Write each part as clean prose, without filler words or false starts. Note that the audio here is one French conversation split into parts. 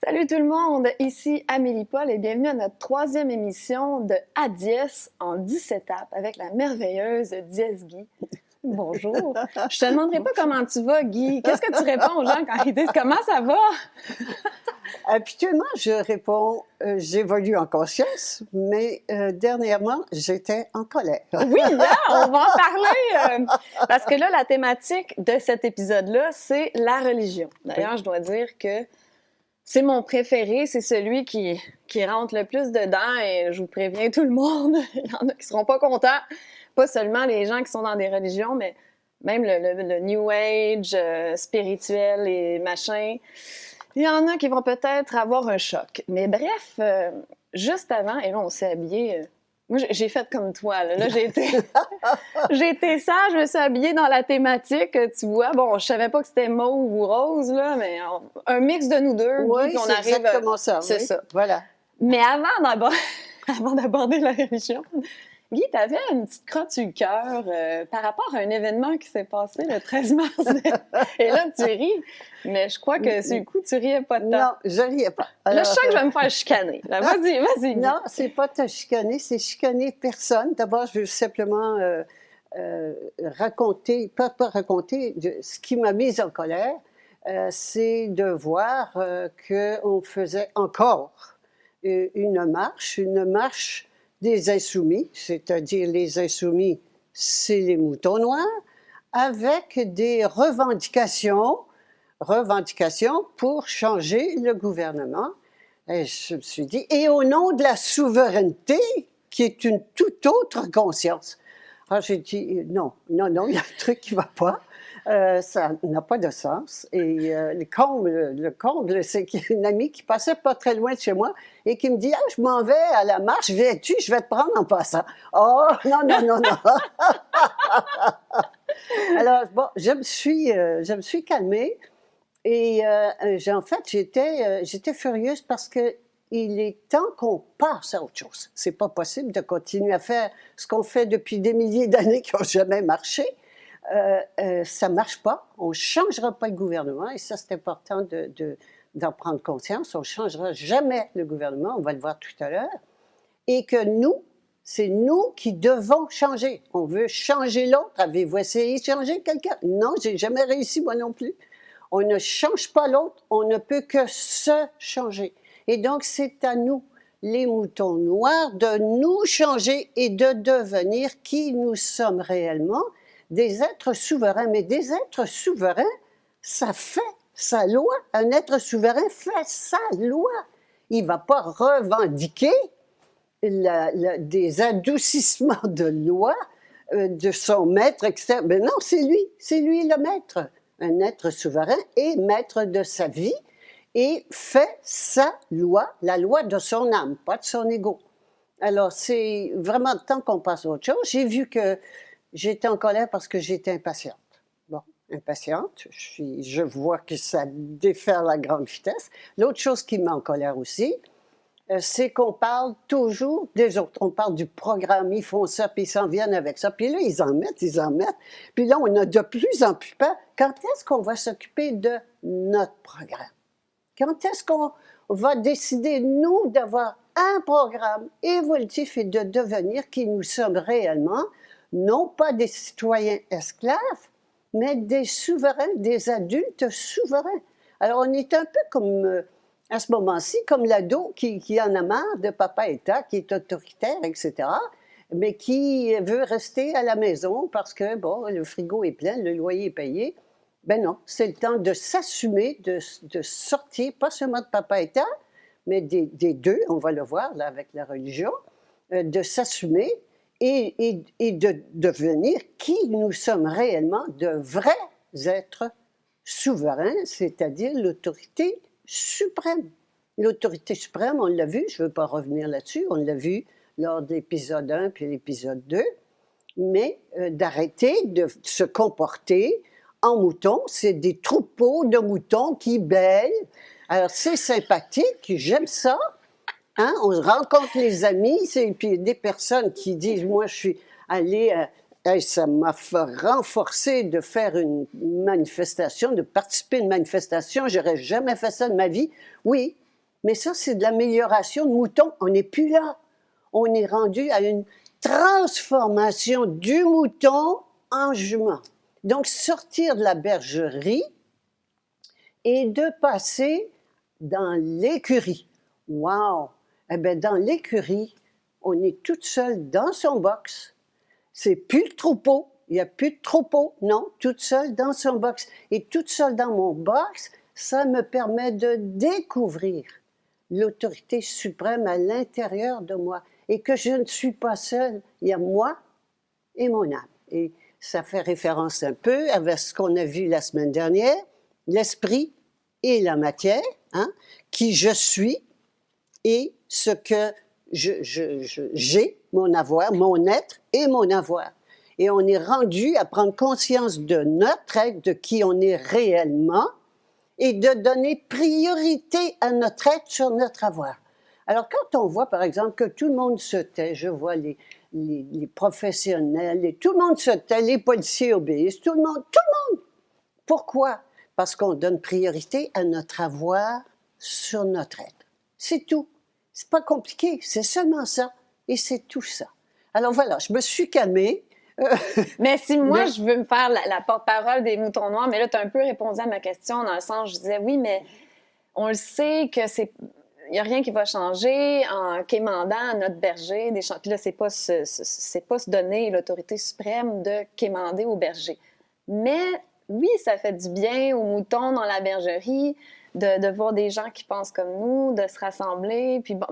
Salut tout le monde, ici Amélie Paul et bienvenue à notre troisième émission de À Dièse en 10 étapes avec la merveilleuse Dièse Guy. Bonjour. Je te demanderai pas comment tu vas, Guy. Qu'est-ce que tu réponds aux gens quand ils disent comment ça va? Habituellement, je réponds j'évolue en conscience, mais dernièrement, j'étais en colère. Oui, là, on va en parler parce que là, la thématique de cet épisode-là, c'est la religion. D'ailleurs, je dois dire que c'est mon préféré, c'est celui qui rentre le plus dedans et je vous préviens tout le monde, il y en a qui seront pas contents. Pas seulement les gens qui sont dans des religions, mais même le New Age spirituel et machin. Il y en a qui vont peut-être avoir un choc. Mais bref, juste avant, et là on s'est habillés. Moi j'ai fait comme toi, là j'ai été sage, je me suis habillée dans la thématique, tu vois. Bon, je savais pas que c'était mauve ou rose, là, mais un mix de nous deux. Oui, qu'on c'est arrive, exactement ça. c'est oui. ça. Voilà. Mais avant d'aborder la religion, Guy, tu avais une petite crotte sur le cœur par rapport à un événement qui s'est passé le 13 mars. Et là, tu ris, mais je crois que sur le coup, tu riais pas de temps. Non, je riais pas. Là, je sens que je vais me faire chicaner. Là, vas-y, Guy. Non, c'est pas te chicaner, c'est chicaner personne. D'abord, je veux simplement raconter, pas raconter, ce qui m'a mise en colère, c'est de voir qu'on faisait encore une marche des insoumis, c'est-à-dire les insoumis, c'est les moutons noirs, avec des revendications pour changer le gouvernement. Et je me suis dit, et au nom de la souveraineté, qui est une toute autre conscience. Alors j'ai dit, non, il y a un truc qui ne va pas. Ça n'a pas de sens. Et le comble, c'est qu'il y a une amie qui passait pas très loin de chez moi et qui me dit, ah, je m'en vais à la marche, viens-tu, je vais te prendre en passant. Oh, non. Alors, bon, je me suis calmée et en fait, j'étais furieuse parce que il est temps qu'on passe à autre chose. C'est pas possible de continuer à faire ce qu'on fait depuis des milliers d'années qui n'ont jamais marché. Ça marche pas. On changera pas le gouvernement et ça, c'est important d'en prendre conscience. On changera jamais le gouvernement, on va le voir tout à l'heure. Et que c'est nous qui devons changer. On veut changer l'autre. Avez-vous essayé de changer quelqu'un? Non, j'ai jamais réussi, moi non plus. On ne change pas l'autre, on ne peut que se changer. Et donc, c'est à nous, les moutons noirs, de nous changer et de devenir qui nous sommes réellement, des êtres souverains. Mais des êtres souverains, ça fait sa loi. Un être souverain fait sa loi. Il ne va pas revendiquer des adoucissements de loi de son maître, etc. Mais non, c'est lui le maître. Un être souverain et maître de sa vie et fait sa loi, la loi de son âme, pas de son ego. Alors, c'est vraiment le temps qu'on passe à autre chose. J'ai vu que j'étais en colère parce que j'étais impatiente. Bon, impatiente, je vois que ça déferle à grande vitesse. L'autre chose qui met en colère aussi, c'est qu'on parle toujours des autres. On parle du programme, ils font ça, puis ils s'en viennent avec ça. Puis là, ils en mettent. Puis là, on a de plus en plus peur. Quand est-ce qu'on va s'occuper de notre programme? Quand est-ce qu'on va décider, nous, d'avoir un programme évolutif et de devenir qui nous sommes réellement, non pas des citoyens esclaves, mais des souverains, des adultes souverains. Alors, on est un peu comme... à ce moment-ci, comme l'ado qui en a marre de papa État, qui est autoritaire, etc., mais qui veut rester à la maison parce que, bon, le frigo est plein, le loyer est payé. Ben non, c'est le temps de s'assumer, de sortir, pas seulement de papa État, mais des deux, on va le voir là avec la religion, de s'assumer et de devenir qui nous sommes réellement, de vrais êtres souverains, c'est-à-dire l'autorité suprême. L'autorité suprême, on l'a vu, je ne veux pas revenir là-dessus, on l'a vu lors de l'épisode 1 puis l'épisode 2, mais d'arrêter de se comporter en mouton, c'est des troupeaux de moutons qui bêlent. Alors, c'est sympathique, j'aime ça. Hein? On rencontre les amis, puis des personnes qui disent, moi, je suis allée... ça m'a renforcé de faire une manifestation, de participer à une manifestation. J'aurais jamais fait ça de ma vie. Oui, Mais ça, c'est de l'amélioration de mouton. On n'est plus là. On est rendu à une transformation du mouton en jument. Donc, sortir de la bergerie et de passer dans l'écurie. Wow! Eh bien, dans l'écurie, on est toute seule dans son box. C'est plus le troupeau. Il n'y a plus de troupeau. Non, toute seule dans son box. Et toute seule dans mon box, ça me permet de découvrir l'autorité suprême à l'intérieur de moi. Et que je ne suis pas seule. Il y a moi et mon âme. Et ça fait référence un peu avec ce qu'on a vu la semaine dernière, l'esprit et la matière, hein, qui je suis et ce que j'ai, mon avoir, mon être et mon avoir. Et on est rendu à prendre conscience de notre être, de qui on est réellement, et de donner priorité à notre être sur notre avoir. Alors, quand on voit, par exemple, que tout le monde se tait, je vois les professionnels, et tout le monde se tait, les policiers obéissent, tout le monde. Pourquoi? Parce qu'on donne priorité à notre avoir sur notre être. C'est tout. C'est pas compliqué, c'est seulement ça. Et c'est tout ça. Alors voilà, je me suis calmée. Mais si moi, je veux me faire la porte-parole des moutons noirs, mais là, tu as un peu répondu à ma question dans le sens, je disais, oui, mais on le sait que c'est... Il n'y a rien qui va changer en quémandant à notre berger des champs. Puis là, c'est pas se donner l'autorité suprême de quémander au berger. Mais oui, ça fait du bien aux moutons dans la bergerie de voir des gens qui pensent comme nous, de se rassembler. Puis, bon,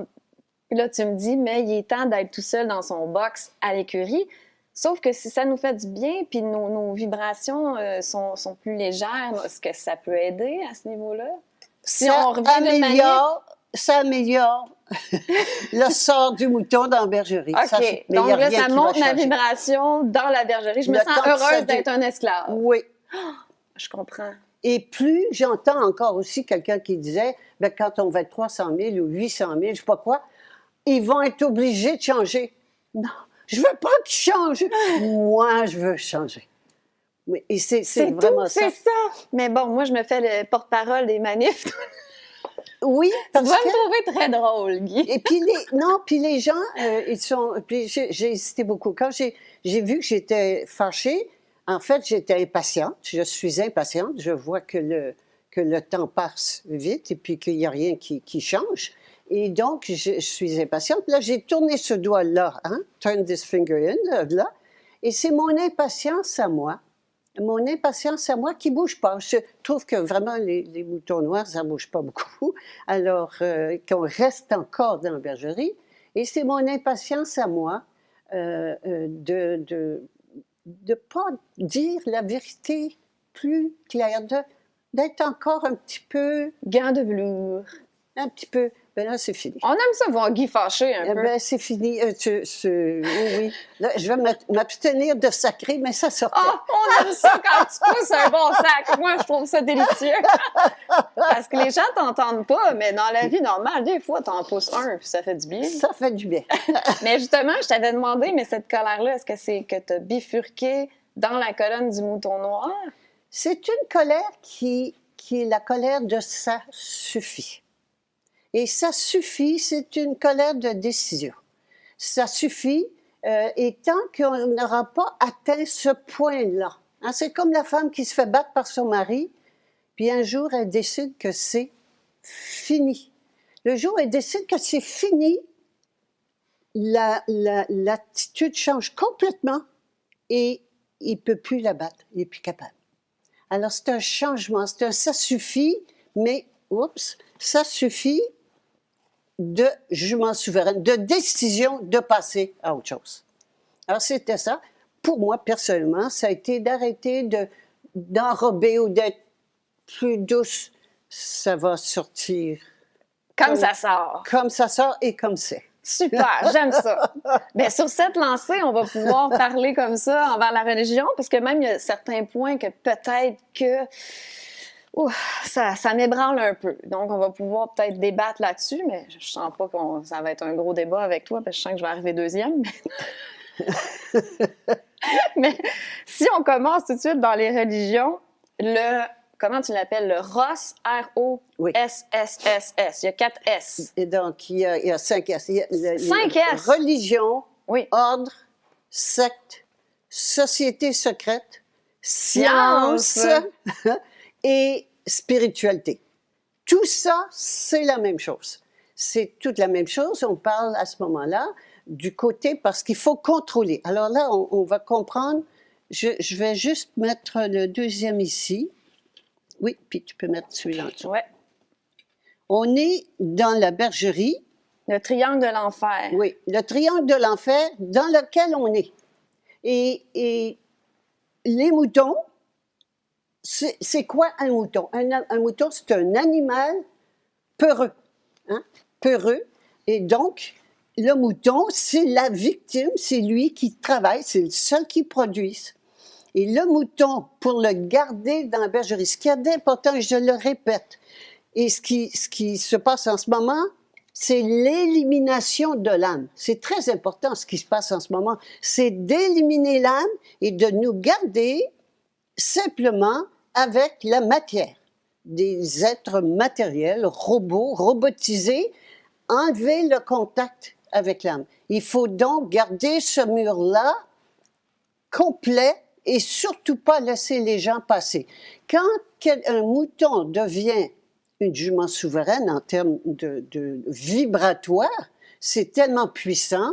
puis là, tu me dis, mais il est temps d'être tout seul dans son box à l'écurie. Sauf que si ça nous fait du bien, puis nos vibrations sont plus légères, est-ce que ça peut aider à ce niveau-là? Si on revient ça améliore le sort du mouton dans la bergerie. OK. Ça, donc là, ça monte ma vibration dans la bergerie. Je me sens heureuse d'être un esclave. Oui. Oh, je comprends. Et plus j'entends encore aussi quelqu'un qui disait, bien, quand on va être 300 000 ou 800 000, je ne sais pas quoi, ils vont être obligés de changer. Non, je ne veux pas qu'ils changent. Moi, je veux changer. Oui, et c'est vraiment ça. C'est ça. Mais bon, moi, je me fais le porte-parole des manifs. Oui, parce que... Tu vas me trouver très drôle, Guy. Et puis les gens, ils sont... Puis j'ai hésité beaucoup. Quand j'ai vu que j'étais fâchée, en fait, j'étais impatiente. Je suis impatiente. Je vois que le temps passe vite et puis qu'il n'y a rien qui change. Et donc, je suis impatiente. Là, j'ai tourné ce doigt-là, hein? Turn this finger in, là. Et c'est mon impatience à moi. Mon impatience à moi qui ne bouge pas. Je trouve que vraiment, les moutons noirs, ça ne bouge pas beaucoup. Alors, qu'on reste encore dans la bergerie. Et c'est mon impatience à moi de ne pas dire la vérité plus claire, d'être encore un petit peu... Gant de velours. Un petit peu. Ben là, c'est fini. On aime ça voir Guy fâché un peu. Ben, c'est fini. Oui. Là, je vais m'abstenir de sacrer, mais ça sortait. Oh, on aime ça quand tu pousses un bon sac. Moi, je trouve ça délicieux. Parce que les gens t'entendent pas, mais dans la vie normale, des fois, t'en pousses un, puis ça fait du bien. Ça fait du bien. Mais justement, je t'avais demandé, mais cette colère-là, est-ce que c'est que tu as bifurqué dans la colonne du mouton noir? C'est une colère qui est la colère de ça suffit. Et ça suffit, c'est une colère de décision. Ça suffit, et tant qu'on n'aura pas atteint ce point-là. Hein, c'est comme la femme qui se fait battre par son mari, puis un jour, elle décide que c'est fini. Le jour où elle décide que c'est fini, l'attitude change complètement et il ne peut plus la battre, il n'est plus capable. Alors, c'est un changement, ça suffit, mais, ça suffit de jument souveraine, de décision de passer à autre chose. Alors, c'était ça. Pour moi, personnellement, ça a été d'arrêter d'enrober ou d'être plus douce. Ça va sortir. Comme ça sort. Comme ça sort et comme c'est. Super, j'aime ça. Bien, sur cette lancée, on va pouvoir parler comme ça envers la religion, parce que même il y a certains points que peut-être que ça m'ébranle un peu. Donc, on va pouvoir peut-être débattre là-dessus, mais je sens pas que ça va être un gros débat avec toi, parce que je sens que je vais arriver deuxième. Mais si on commence tout de suite dans les religions, comment tu l'appelles? Le Ross, R-O-S-S-S-S. Il y a 4 S. Et donc, il y a 5 S. Il y a 5 S? Religion, Oui. ordre, secte, société secrète, science et spiritualité. Tout ça, c'est la même chose. C'est toute la même chose. On parle à ce moment-là du côté, parce qu'il faut contrôler. Alors là, on va comprendre. Je vais juste mettre le deuxième ici. Oui, puis tu peux mettre celui-là en dessous. Ouais. On est dans la bergerie. Le triangle de l'enfer. Oui, le triangle de l'enfer dans lequel on est. Et les moutons, c'est quoi un mouton? Un mouton, c'est un animal peureux. Hein? Peureux. Et donc, le mouton, c'est la victime, c'est lui qui travaille, c'est le seul qui produit. Et le mouton, pour le garder dans la bergerie, ce qu'il y a d'important, je le répète, et ce qui se passe en ce moment, c'est l'élimination de l'âme. C'est très important ce qui se passe en ce moment. C'est d'éliminer l'âme et de nous garder simplement avec la matière. Des êtres matériels, robots, robotisés, enlever le contact avec l'âme. Il faut donc garder ce mur-là complet et surtout pas laisser les gens passer. Quand un mouton devient une jument souveraine en termes de vibratoire, c'est tellement puissant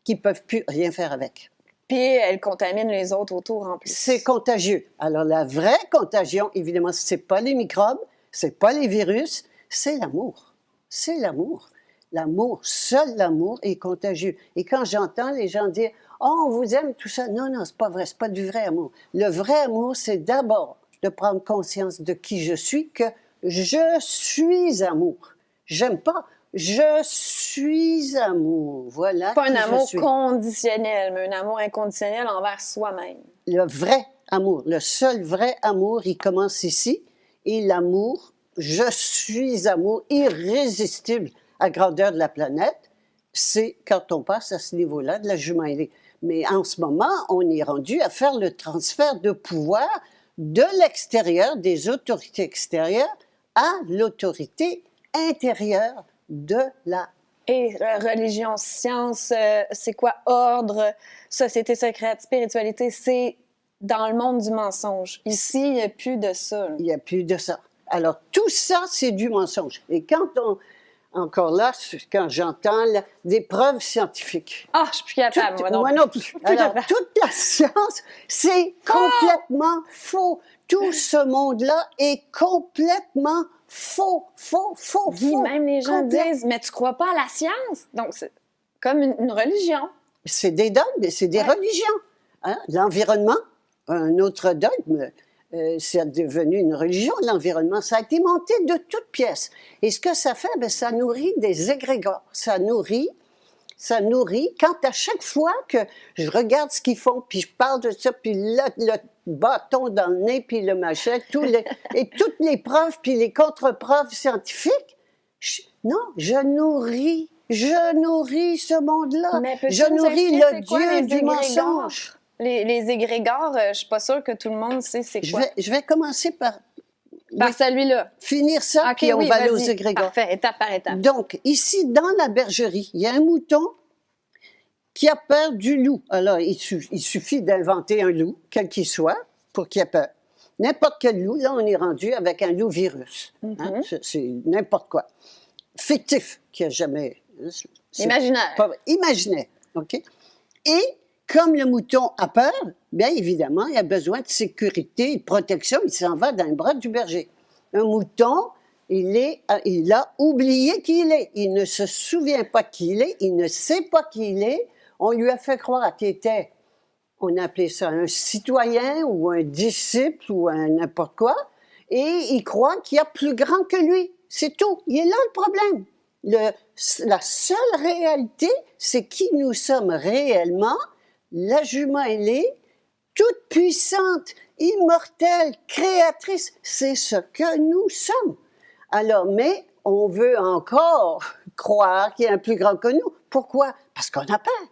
qu'ils ne peuvent plus rien faire avec. Puis elle contamine les autres autour en plus. C'est contagieux. Alors la vraie contagion, évidemment, ce n'est pas les microbes, ce n'est pas les virus, c'est l'amour. C'est l'amour. L'amour, seul l'amour est contagieux. Et quand j'entends les gens dire « Oh, on vous aime, tout ça », non, c'est pas vrai, c'est pas du vrai amour. Le vrai amour, c'est d'abord de prendre conscience de qui je suis, que je suis amour. J'aime pas, je suis amour. Voilà. Pas un amour conditionnel, mais un amour inconditionnel envers soi-même. Le vrai amour, le seul vrai amour, il commence ici. Et l'amour, je suis amour irrésistible à grandeur de la planète, c'est quand on passe à ce niveau-là de la jument ailée. Mais en ce moment, on est rendu à faire le transfert de pouvoir de l'extérieur, des autorités extérieures, à l'autorité intérieure de la... Et religion, science, c'est quoi ordre, société secrète, spiritualité, c'est dans le monde du mensonge. Ici, il n'y a plus de ça. Il n'y a plus de ça. Alors, tout ça, c'est du mensonge. Et quand on... Encore là, quand j'entends des preuves scientifiques. Ah, je suis plus capable, moi non plus. Moi non plus. Alors, toute la science, c'est complètement faux. Tout ce monde-là est complètement faux. Même les gens disent, mais tu crois pas à la science? Donc, c'est comme une religion. C'est des dogmes, c'est des religions. Hein? L'environnement, un autre dogme, c'est devenu une religion, l'environnement. Ça a été monté de toutes pièces. Et ce que ça fait, bien, ça nourrit des égrégores. Ça nourrit, quand à chaque fois que je regarde ce qu'ils font, puis je parle de ça, puis le bâton dans le nez, puis le machin, et toutes les preuves, puis les contre-preuves scientifiques, je nourris ce monde-là. Je nourris le Dieu du mensonge. Les égrégores, je ne suis pas sûre que tout le monde sait c'est quoi. Je vais commencer par celui-là. Finir ça, puis on va aller aux égrégores. Parfait, étape par étape. Donc, ici, dans la bergerie, il y a un mouton qui a peur du loup. Alors, il suffit d'inventer un loup, quel qu'il soit, pour qu'il ait peur. N'importe quel loup, là, on est rendu avec un loup virus. Hein? C'est n'importe quoi. Fictif, qui n'a jamais... Imaginaire. Imaginaire, OK? Et comme le mouton a peur, bien évidemment, il a besoin de sécurité, de protection. Il s'en va dans le bras du berger. Un mouton, il a oublié qui il est. Il ne se souvient pas qui il est. Il ne sait pas qui il est. On lui a fait croire qu'il était, on appelait ça un citoyen ou un disciple ou un n'importe quoi. Et il croit qu'il y a plus grand que lui. C'est tout. Il est là le problème. La seule réalité, c'est qui nous sommes réellement. La jument ailée, toute puissante, immortelle, créatrice, c'est ce que nous sommes. Alors, mais on veut encore croire qu'il y a un plus grand que nous. Pourquoi? Parce qu'on a peur.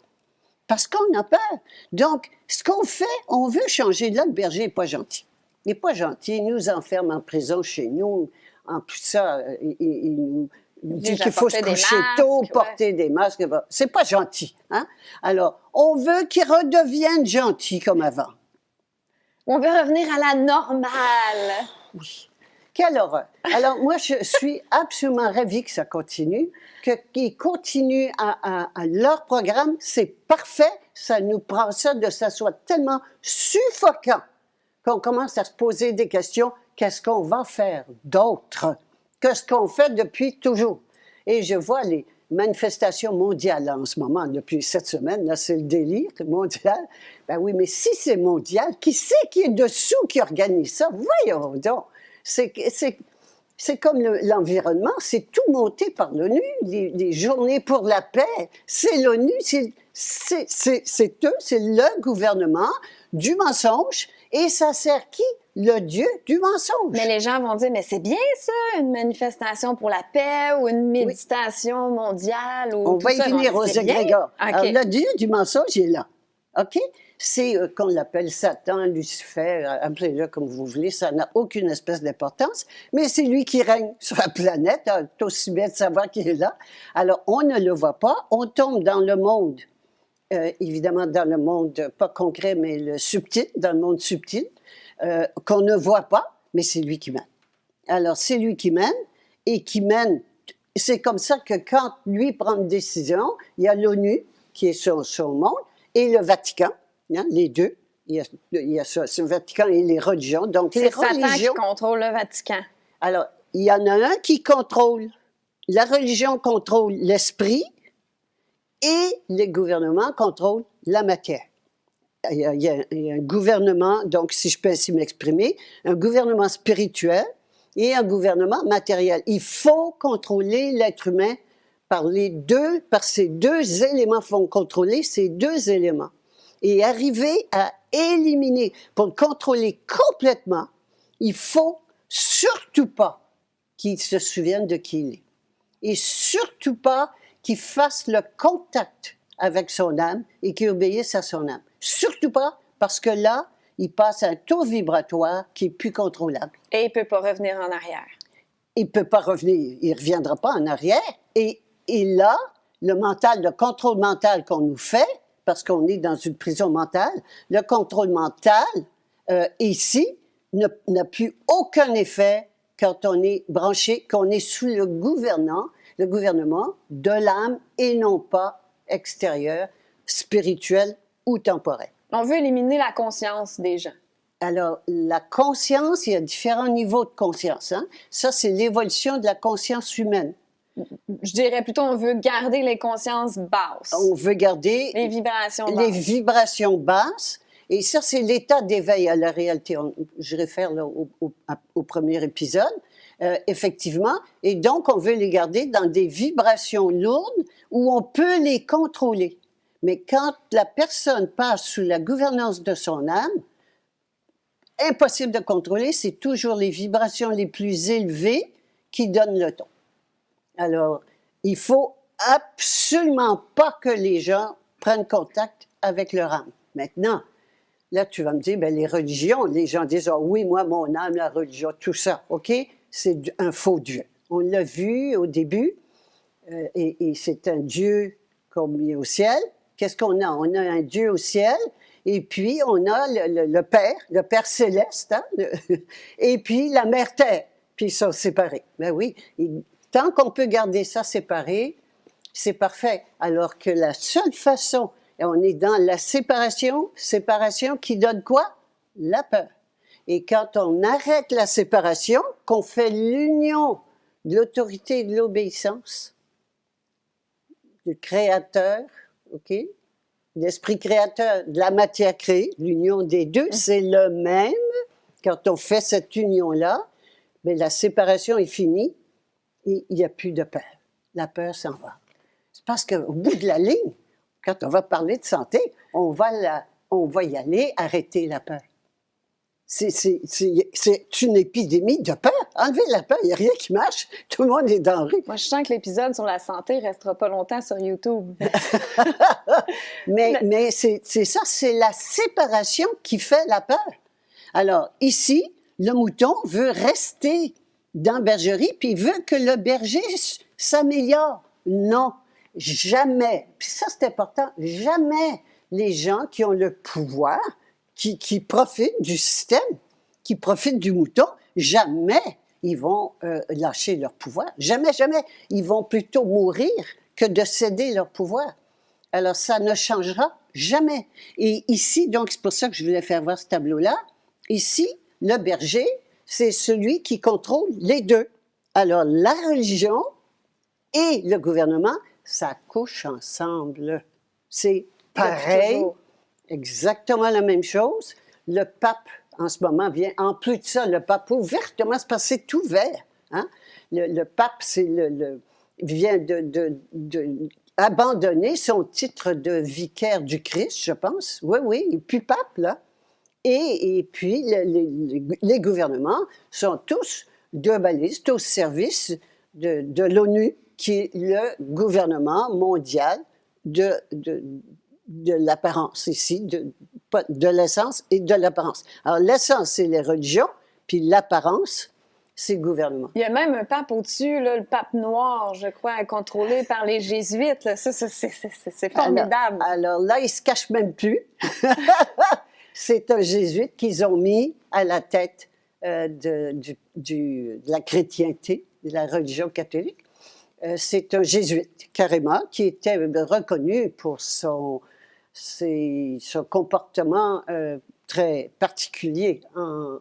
Parce qu'on a peur. Donc, ce qu'on fait, on veut changer. Là, le berger n'est pas gentil. Il n'est pas gentil, il nous enferme en prison chez nous. En plus ça, il nous dit Déjà qu'il faut se porter des coucher masques, tôt, ouais. porter des masques. C'est pas gentil. Hein? Alors, on veut qu'il redevienne gentil comme avant. On veut revenir à la normale. Oui. Quelle horreur. Alors, moi, je suis absolument ravie que ça continue, qu'ils continuent à leur programme. C'est parfait. Ça nous prend ça soit tellement suffocant qu'on commence à se poser des questions. Qu'est-ce qu'on va faire d'autre que ce qu'on fait depuis toujours? Et je vois les manifestations mondiales en ce moment, depuis cette semaine, là, c'est le délire mondial. Ben oui, mais si c'est mondial, qui c'est qui est dessous qui organise ça? Voyons donc. C'est comme l'environnement, c'est tout monté par l'ONU, les journées pour la paix, c'est l'ONU, c'est eux, c'est le gouvernement du mensonge, et ça sert qui? Le Dieu du mensonge. Mais les gens vont dire, mais c'est bien ça, une manifestation pour la paix ou une méditation mondiale. Ou On tout va y ça. venir aux égrégores. Okay. Alors, le Dieu du mensonge il est là. OK? C'est qu'on l'appelle Satan, Lucifer, appelez-le comme vous voulez, ça n'a aucune espèce d'importance, mais c'est lui qui règne sur la planète, c'est aussi bien de savoir qu'il est là. Alors, on ne le voit pas, on tombe dans le monde, évidemment dans le monde, pas concret, mais le subtil, dans le monde subtil, qu'on ne voit pas, mais c'est lui qui mène. Alors, c'est lui qui mène, et qui mène, c'est comme ça que quand lui prend une décision, il y a l'ONU, qui est son monde, et le Vatican, hein, les deux. Il y a ce Vatican et les religions. Donc, c'est les Satan religions. qui contrôle le Vatican. Alors, il y en a un qui contrôle. La religion contrôle l'esprit et les gouvernements contrôlent la matière. Il y a un gouvernement, donc, si je peux ainsi m'exprimer, un gouvernement spirituel et un gouvernement matériel. Il faut contrôler l'être humain par ces deux éléments. Il faut contrôler ces deux éléments. Et arriver à éliminer, pour le contrôler complètement, il faut surtout pas qu'il se souvienne de qui il est. Et surtout pas qu'il fasse le contact avec son âme et qu'il obéisse à son âme. Surtout pas, parce que là, il passe à un taux vibratoire qui est plus contrôlable. Et il peut pas revenir en arrière. Il peut pas revenir, il reviendra pas en arrière. Et là, le contrôle mental qu'on nous fait, parce qu'on est dans une prison mentale, le contrôle mental, ici, n'a plus aucun effet quand on est branché, qu'on est sous le gouvernement de l'âme et non pas extérieur, spirituel ou temporel. On veut éliminer la conscience des gens. Alors, la conscience, il y a différents niveaux de conscience. Hein? Ça, c'est l'évolution de la conscience humaine. Je dirais plutôt, on veut garder les consciences basses. On veut garder les vibrations basses. Les vibrations basses. Et ça, c'est l'état d'éveil à la réalité. Je réfère là, au premier épisode, effectivement. Et donc, on veut les garder dans des vibrations lourdes où on peut les contrôler. Mais quand la personne passe sous la gouvernance de son âme, impossible de contrôler, c'est toujours les vibrations les plus élevées qui donnent le ton. Alors, il faut absolument pas que les gens prennent contact avec leur âme. Maintenant, là, tu vas me dire, bien, les religions, les gens disent, ah oui, moi, mon âme, la religion, tout ça, OK? C'est un faux Dieu. On l'a vu au début, et c'est un Dieu comme il est au ciel. Qu'est-ce qu'on a? On a un Dieu au ciel, et puis on a le Père céleste, hein? Et puis la Mère Terre, puis ils sont séparés. Ben oui, tant qu'on peut garder ça séparé, c'est parfait. Alors que la seule façon, et on est dans la séparation qui donne quoi? La peur. Et quand on arrête la séparation, qu'on fait l'union de l'autorité et de l'obéissance, du Créateur, OK? L'esprit créateur, de la matière créée, l'union des deux, c'est le même. Quand on fait cette union-là, bien, la séparation est finie et il n'y a plus de peur. La peur s'en va. C'est parce qu'au bout de la ligne, quand on va parler de santé, on va y aller arrêter la peur. C'est une épidémie de peur. Enlevez la peur, il n'y a rien qui marche. Tout le monde est dans la rue. Moi, je sens que l'épisode sur la santé ne restera pas longtemps sur YouTube. mais c'est ça, c'est la séparation qui fait la peur. Alors, ici, Le mouton veut rester dans la bergerie, puis il veut que le berger s'améliore. Non, jamais, puis ça c'est important, jamais les gens qui ont le pouvoir, qui profitent du système, qui profitent du mouton, jamais ils vont lâcher leur pouvoir. Jamais, jamais. Ils vont plutôt mourir que de céder leur pouvoir. Alors, ça ne changera jamais. Et ici, donc, c'est pour ça que je voulais faire voir ce tableau-là. Ici, le berger, c'est celui qui contrôle les deux. Alors, la religion et le gouvernement, ça couche ensemble. C'est pareil, exactement la même chose. Le pape, en ce moment, vient, en plus de ça, le pape ouvertement, c'est parce que c'est ouvert. Hein? Le pape, vient abandonner son titre de vicaire du Christ, je pense. Oui, oui, il n'est plus pape, là. Et puis, les gouvernements sont tous globalistes au service de l'ONU, qui est le gouvernement mondial de l'apparence ici, de l'essence et de l'apparence. Alors, l'essence, c'est les religions, puis l'apparence, c'est le gouvernement. Il y a même un pape au-dessus, là, le pape noir, je crois, contrôlé par les jésuites. Là. Ça, c'est formidable. Alors là, il ne se cache même plus. C'est un jésuite qu'ils ont mis à la tête de la chrétienté, de la religion catholique. C'est un jésuite, carrément, qui était reconnu pour son comportement très particulier en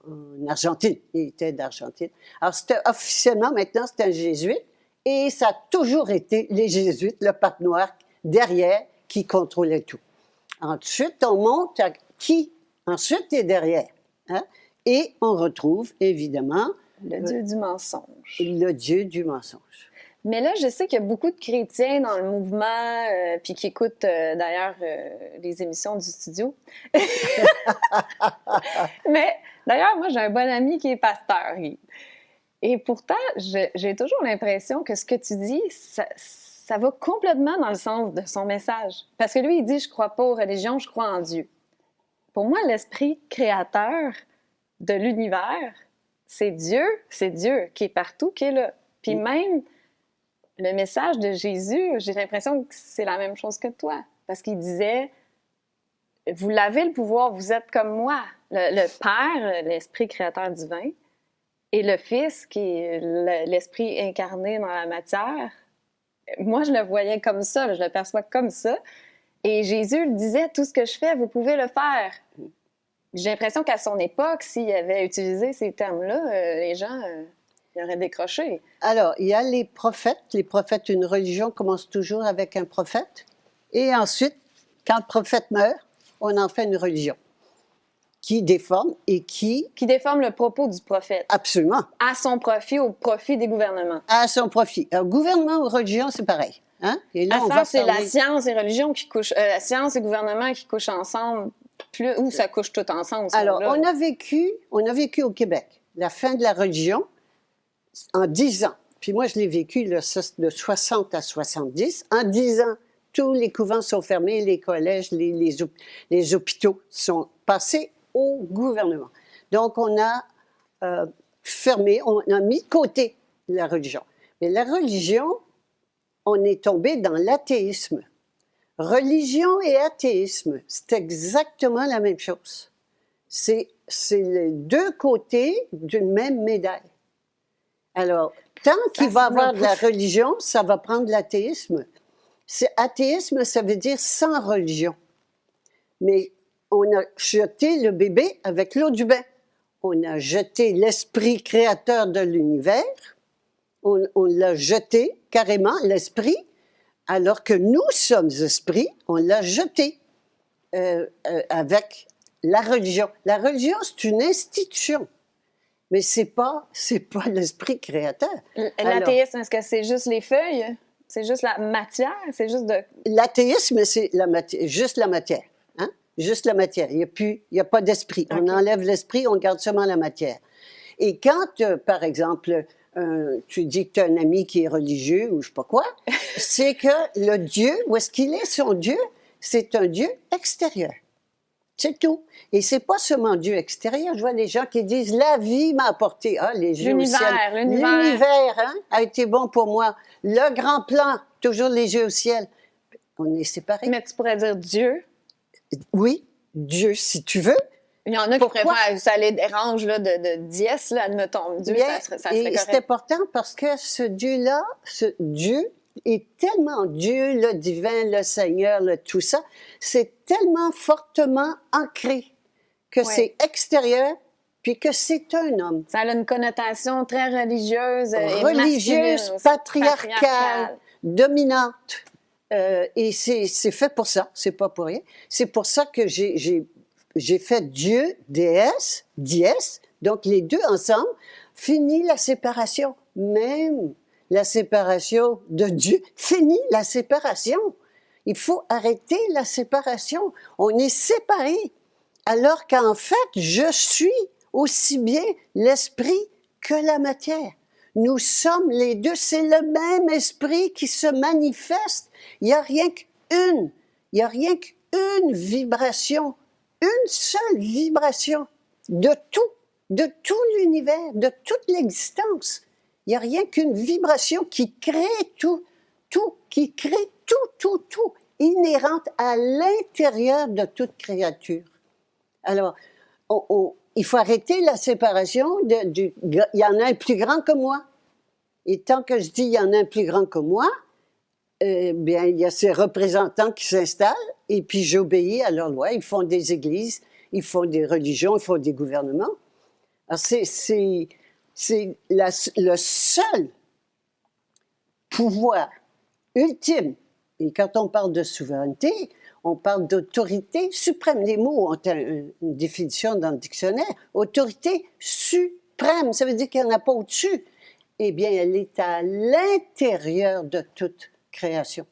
Argentine. Il était d'Argentine. Alors, officiellement, maintenant, c'est un jésuite, et ça a toujours été les jésuites, le pape noir, derrière, qui contrôlait tout. Ensuite, on monte à qui ensuite est derrière. Hein? Et on retrouve, évidemment... Le Dieu du mensonge. Le Dieu du mensonge. Mais là, je sais qu'il y a beaucoup de chrétiens dans le mouvement, puis qui écoutent d'ailleurs les émissions du studio. Mais d'ailleurs, moi, j'ai un bon ami qui est pasteur. Et pourtant, j'ai toujours l'impression que ce que tu dis, ça va complètement dans le sens de son message. Parce que lui, il dit « Je ne crois pas aux religions, je crois en Dieu ». Pour moi, l'esprit créateur de l'univers, c'est Dieu qui est partout, qui est là. Puis même... Le message de Jésus, j'ai l'impression que c'est la même chose que toi. Parce qu'il disait, vous l'avez le pouvoir, vous êtes comme moi. Le Père, l'Esprit créateur divin, et le Fils, qui est l'Esprit incarné dans la matière. Moi, je le voyais comme ça, je le perçois comme ça. Et Jésus le disait, tout ce que je fais, vous pouvez le faire. J'ai l'impression qu'à son époque, s'il avait utilisé ces termes-là, les gens... Il aurait décroché. Alors, il y a les prophètes. Les prophètes, une religion commence toujours avec un prophète. Et ensuite, quand le prophète meurt, on en fait une religion qui déforme et qui... Qui déforme le propos du prophète. Absolument. À son profit, au profit des gouvernements. À son profit. Alors, gouvernement ou religion, c'est pareil. Hein? Et là, c'est la science et religion qui couchent... la science et gouvernement qui couchent ensemble, ou ça couche tout ensemble. Alors, on a vécu au Québec la fin de la religion en 10 ans. Puis moi, je l'ai vécu de 60 à 70. En 10 ans, tous les couvents sont fermés, les collèges, les hôpitaux sont passés au gouvernement. Donc, on a fermé, on a mis de côté la religion. Mais la religion, on est tombé dans l'athéisme. Religion et athéisme, c'est exactement la même chose. C'est les deux côtés d'une même médaille. Alors, tant qu'il va y avoir de la religion, ça va prendre l'athéisme. Athéisme, ça veut dire sans religion. Mais on a jeté le bébé avec l'eau du bain. On a jeté l'esprit créateur de l'univers. On l'a jeté carrément, l'esprit, alors que nous sommes esprits, on l'a jeté avec la religion. La religion, c'est une institution. Mais c'est pas l'esprit créateur. L'athéisme, est-ce que c'est juste les feuilles? C'est juste la matière? C'est juste de... L'athéisme, c'est juste la matière. Hein? Juste la matière. Il n'y a pas d'esprit. Okay. On enlève l'esprit, on garde seulement la matière. Et quand, par exemple, tu dis que tu as un ami qui est religieux ou je sais pas quoi, c'est que le Dieu, où est-ce qu'il est son Dieu? C'est un Dieu extérieur. C'est tout. Et c'est pas seulement Dieu extérieur. Je vois des gens qui disent la vie m'a apporté. Ah, les yeux au ciel. L'univers hein, a été bon pour moi. Le grand plan, toujours les yeux au ciel. On est séparés. Mais tu pourrais dire Dieu. Oui, Dieu, si tu veux. Il y en a qui préfèrent, ça les dérange là, de dièse, là, admettons. Dieu, bien, ça serait correct. C'est important parce que ce Dieu-là, ce Dieu est tellement Dieu, le divin, le Seigneur, le tout ça, c'est tellement fortement ancré que c'est extérieur, puis que c'est un homme. Ça a une connotation très religieuse. Religieuse, patriarcale, dominante. Et c'est fait pour ça, c'est pas pour rien. C'est pour ça que j'ai fait Dieu, déesse, dièse, donc les deux ensemble, finit la séparation. Même la séparation de Dieu, finit la séparation. Il faut arrêter la séparation. On est séparés. Alors qu'en fait, je suis aussi bien l'esprit que la matière. Nous sommes les deux, c'est le même esprit qui se manifeste. Il n'y a rien qu'une, il n'y a rien qu'une vibration, une seule vibration de tout l'univers, de toute l'existence. Il n'y a rien qu'une vibration qui crée tout, qui crée tout, inhérente à l'intérieur de toute créature. Alors, il faut arrêter la séparation. Il y en a un plus grand que moi. Et tant que je dis il y en a un plus grand que moi, bien, il y a ces représentants qui s'installent et puis j'obéis à leurs lois. Ils font des églises, ils font des religions, ils font des gouvernements. Alors, c'est le seul pouvoir ultime. Et quand on parle de souveraineté, on parle d'autorité suprême. Les mots ont une définition dans le dictionnaire. Autorité suprême, ça veut dire qu'il n'y en a pas au-dessus. Eh bien, elle est à l'intérieur de toute création.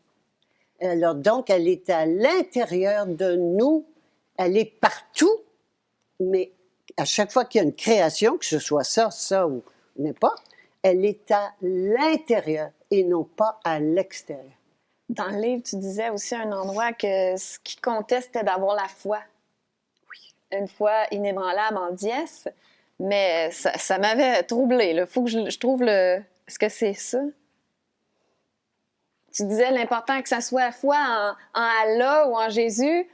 Alors donc, elle est à l'intérieur de nous. Elle est partout, mais à chaque fois qu'il y a une création, que ce soit ça ou n'importe, elle est à l'intérieur et non pas à l'extérieur. Dans le livre, tu disais aussi à un endroit que ce qui comptait, c'était d'avoir la foi. Oui. Une foi inébranlable en dièse, mais ça m'avait troublée. Il faut que je trouve le... Est-ce que c'est ça? Tu disais l'important que ça soit la foi en Allah ou en Jésus.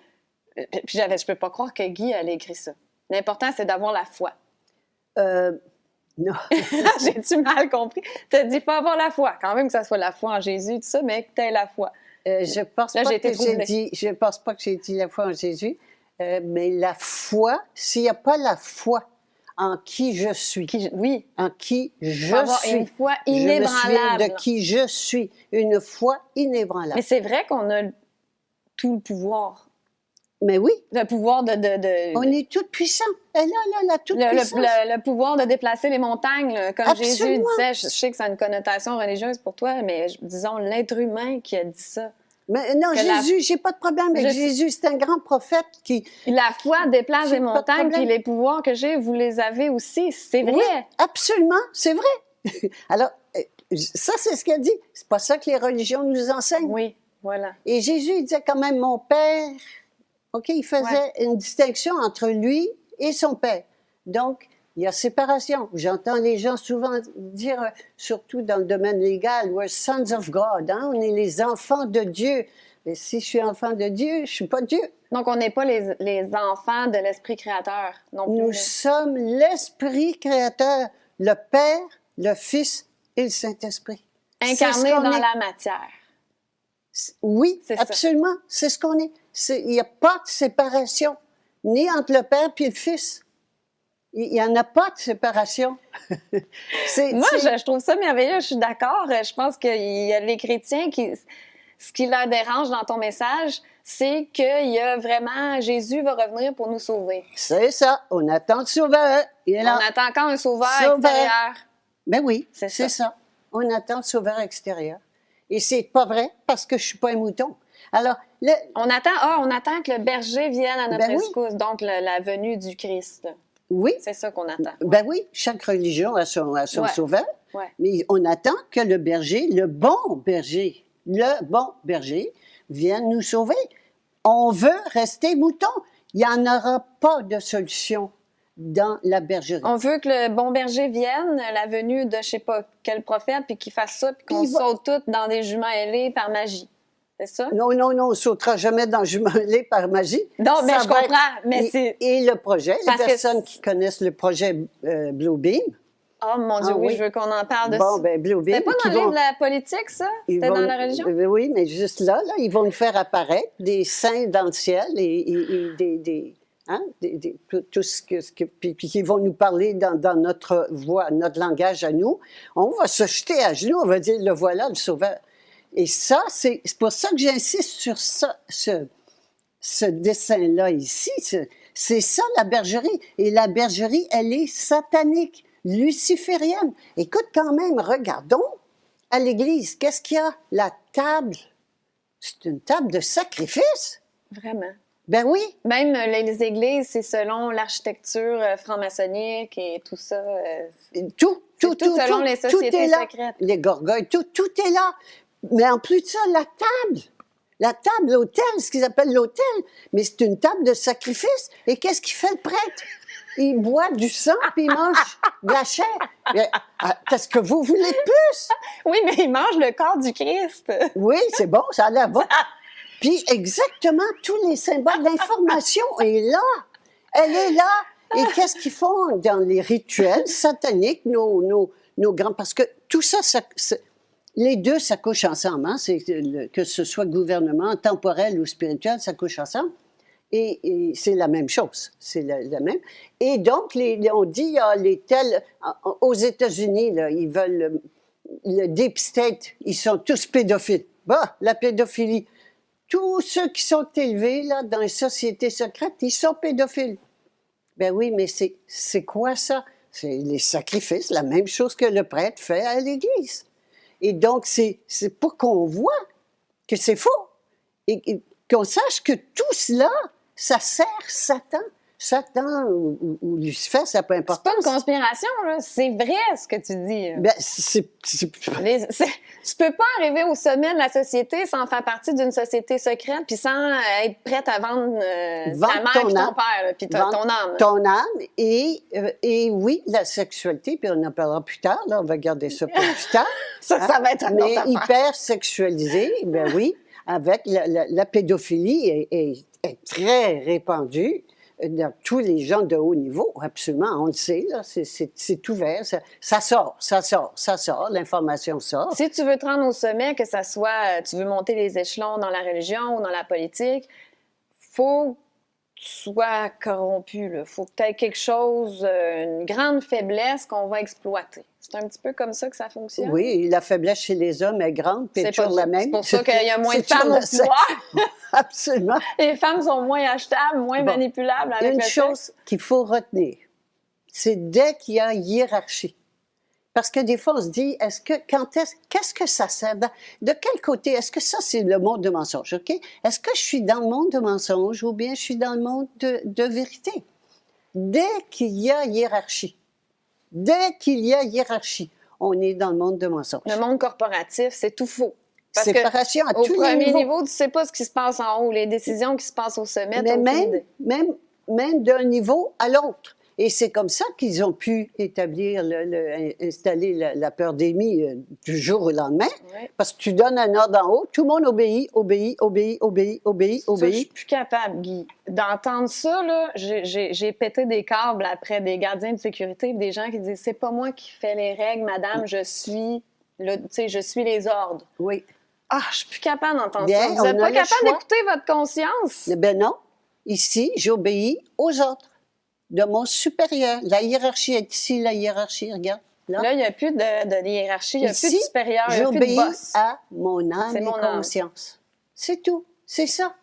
Puis je peux pas croire que Guy allait écrire ça. L'important, c'est d'avoir la foi. Non. J'ai-tu mal compris? Tu as dit pas avoir la foi. Quand même que ça soit la foi en Jésus, tout ça, mais que tu aies la foi. Je pense pas que j'ai dit la foi en Jésus, mais la foi, s'il n'y a pas la foi en qui je suis, oui. En qui je avoir suis, une foi inébranlable. Je me souviens de qui je suis, une foi inébranlable. Mais c'est vrai qu'on a tout le pouvoir. Mais oui. Le pouvoir de... On est tout puissant. Elle a la toute puissance. Le pouvoir de déplacer les montagnes, là, comme Absolument. Jésus disait. Je sais que ça a une connotation religieuse pour toi, mais disons l'être humain qui a dit ça. Mais non, Jésus, j'ai pas de problème avec Jésus. C'est un grand prophète qui... La foi déplace les montagnes, puis les pouvoirs que j'ai, vous les avez aussi. C'est vrai. Oui, absolument, c'est vrai. Alors, ça, c'est ce qu'il dit. C'est pas ça que les religions nous enseignent. Oui, voilà. Et Jésus, il disait quand même, mon Père... OK, il faisait une distinction entre lui et son Père. Donc, il y a séparation. J'entends les gens souvent dire, surtout dans le domaine légal, we're sons of God, hein? On est les enfants de Dieu. Mais si je suis enfant de Dieu, je suis pas Dieu. Donc, on n'est pas les enfants de l'Esprit créateur non plus. Nous sommes l'Esprit créateur, le Père, le Fils et le Saint-Esprit. Incarnés dans la matière. Oui, absolument. C'est ce qu'on est. Il n'y a pas de séparation, ni entre le Père et le Fils. Il n'y en a pas de séparation. Moi, je trouve ça merveilleux. Je suis d'accord. Je pense qu'il y a les chrétiens qui... Ce qui leur dérange dans ton message, c'est qu'il y a vraiment... Jésus va revenir pour nous sauver. C'est ça. On attend le sauveur. On attend encore un sauveur extérieur. Ben oui, c'est ça. On attend le sauveur extérieur. Et c'est pas vrai parce que je suis pas un mouton. Alors, on attend que le berger vienne à notre rescousse, donc la venue du Christ. Oui. C'est ça qu'on attend. Ben oui, chaque religion a son sauveur, mais on attend que le berger, le bon berger, vienne nous sauver. On veut rester mouton. Il n'y en aura pas de solution dans la bergerie. On veut que le bon berger vienne, la venue de je sais pas quel prophète, puis qu'il fasse ça, puis qu'on Il va- saute toutes dans des juments ailés par magie. C'est ça? Non, non, non, on ne sautera jamais dans le jumelé par magie. Non, mais Ça je va comprends, mais et, c'est... et le projet, les Parce que personnes qui connaissent le projet Bluebeam, Oh mon Dieu, Ah oui, oui. je veux qu'on en parle de bon, ça. ben Bluebeam, C'était pas dans qui le livre vont... de la politique, ça? ils C'était vont- dans la religion? Oui, mais juste là, ils vont nous faire apparaître des saints dans le ciel et tout puis ils vont nous parler dans notre voix, notre langage à nous. On va se jeter à genoux, on va dire, le voilà, le sauveur. Et ça, c'est pour ça que j'insiste sur ça, ce dessin-là ici. C'est ça, la bergerie. Et la bergerie, elle est satanique, luciférienne. Écoute, quand même, regardons à l'église, qu'est-ce qu'il y a? La table, c'est une table de sacrifice. Vraiment. Ben oui, Même les églises, c'est selon l'architecture franc-maçonnique et tout ça. tout selon les sociétés est là. secrètes. Les gorgoilles, tout est là. Mais en plus de ça, la table, l'autel, ce qu'ils appellent l'autel, mais c'est une table de sacrifice. Et qu'est-ce qu'il fait le prêtre? Il boit du sang puis il mange de la chair. Qu'est-ce que vous voulez de plus? Oui, mais ils mangent le corps du Christ. Oui, c'est bon, ça a l'air bon. Puis exactement tous les symboles, l'information est là. Elle est là. Et qu'est-ce qu'ils font dans les rituels sataniques, nos grands... Parce que tout ça, les deux, ça couche ensemble. Hein? Que ce soit gouvernement, temporel ou spirituel, ça couche ensemble. Et c'est la même chose. C'est la même. Et donc, on dit, les tels... Aux États-Unis, là, ils veulent... Le deep state, ils sont tous pédophiles. Bah, la pédophilie. Tous ceux qui sont élevés là, dans les sociétés secrètes, ils sont pédophiles. Ben oui, mais c'est quoi ça? C'est les sacrifices, la même chose que le prêtre fait à l'Église. Et donc, c'est pour qu'on voit que c'est faux. Et qu'on sache que tout cela, ça sert Satan. Satan ou Lucifer, ça peut C'est importe. pas une conspiration, là. C'est vrai ce que tu dis. Ben, Tu peux pas arriver au sommet de la société sans faire partie d'une société secrète puis sans être prête à vendre ta mère ton puis ton âme. père, là, puis ton âme. Ton âme et oui, la sexualité, puis on en parlera plus tard, là, on va garder ça pour plus tard. Ça va être un Mais autre affaire. hyper sexualisé, ben oui, avec la pédophilie est très répandue dans tous les gens de haut niveau, absolument, on le sait, là, c'est ouvert, ça sort, l'information sort. Si tu veux te rendre au sommet, que ça soit, tu veux monter les échelons dans la religion ou dans la politique, faut que tu sois corrompu, là. Faut que tu aies quelque chose, une grande faiblesse qu'on va exploiter. C'est un petit peu comme ça que ça fonctionne. Oui, la faiblesse chez les hommes est grande, puis C'est toujours la même. C'est pour ça qu'il y a moins de C'est toujours femmes au le sexe. pouvoir. Absolument. Les femmes sont moins achetables, moins Bon. manipulables avec Une le chose sexe. qu'il faut retenir, c'est dès qu'il y a hiérarchie. Parce que des fois, on se dit, qu'est-ce que ça sert? De quel côté? Est-ce que ça, c'est le monde de mensonge, OK? Est-ce que je suis dans le monde de mensonge ou bien je suis dans le monde de vérité? Dès qu'il y a hiérarchie, on est dans le monde de mensonge. Le monde corporatif, c'est tout faux. Parce Séparation à que au tous les premier niveaux. niveau, tu sais pas ce qui se passe en haut, les décisions qui se passent au sommet, Mais t'as aucune idée. même d'un niveau à l'autre. Et c'est comme ça qu'ils ont pu établir, installer la peur d'émis du jour au lendemain. Ouais. Parce que tu donnes un ordre en haut, tout le monde obéit. Ça, je suis plus capable, Guy. D'entendre ça, là, j'ai pété des câbles après des gardiens de sécurité et des gens qui disent « C'est pas moi qui fais les règles, madame, je suis les ordres. » Oui. Ah, je suis plus capable d'entendre Bien, ça. Vous n'êtes on a pas le capable choix. d'écouter votre conscience. Ben non. Ici, j'obéis aux autres, de mon supérieur. La hiérarchie est ici, la hiérarchie, regarde. Là, il n'y a plus de hiérarchie, il n'y a plus de Ici, supérieur, il n'y a plus de j'obéis boss. à mon âme C'est et mon âme. conscience. C'est tout. C'est ça.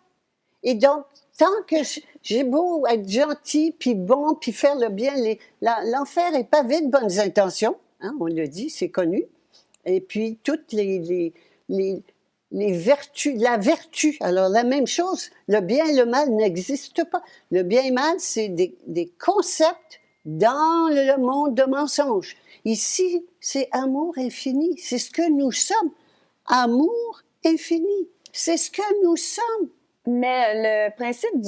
Et donc, tant que j'ai beau être gentil, puis bon, puis faire le bien, l'enfer est pavé de bonnes intentions. Hein, on le dit, c'est connu. Et puis, toutes les vertus, la vertu. Alors, la même chose, le bien et le mal n'existent pas. Le bien et le mal, c'est des concepts dans le monde de mensonges. Ici, c'est amour infini. C'est ce que nous sommes. Amour infini. C'est ce que nous sommes. Mais le principe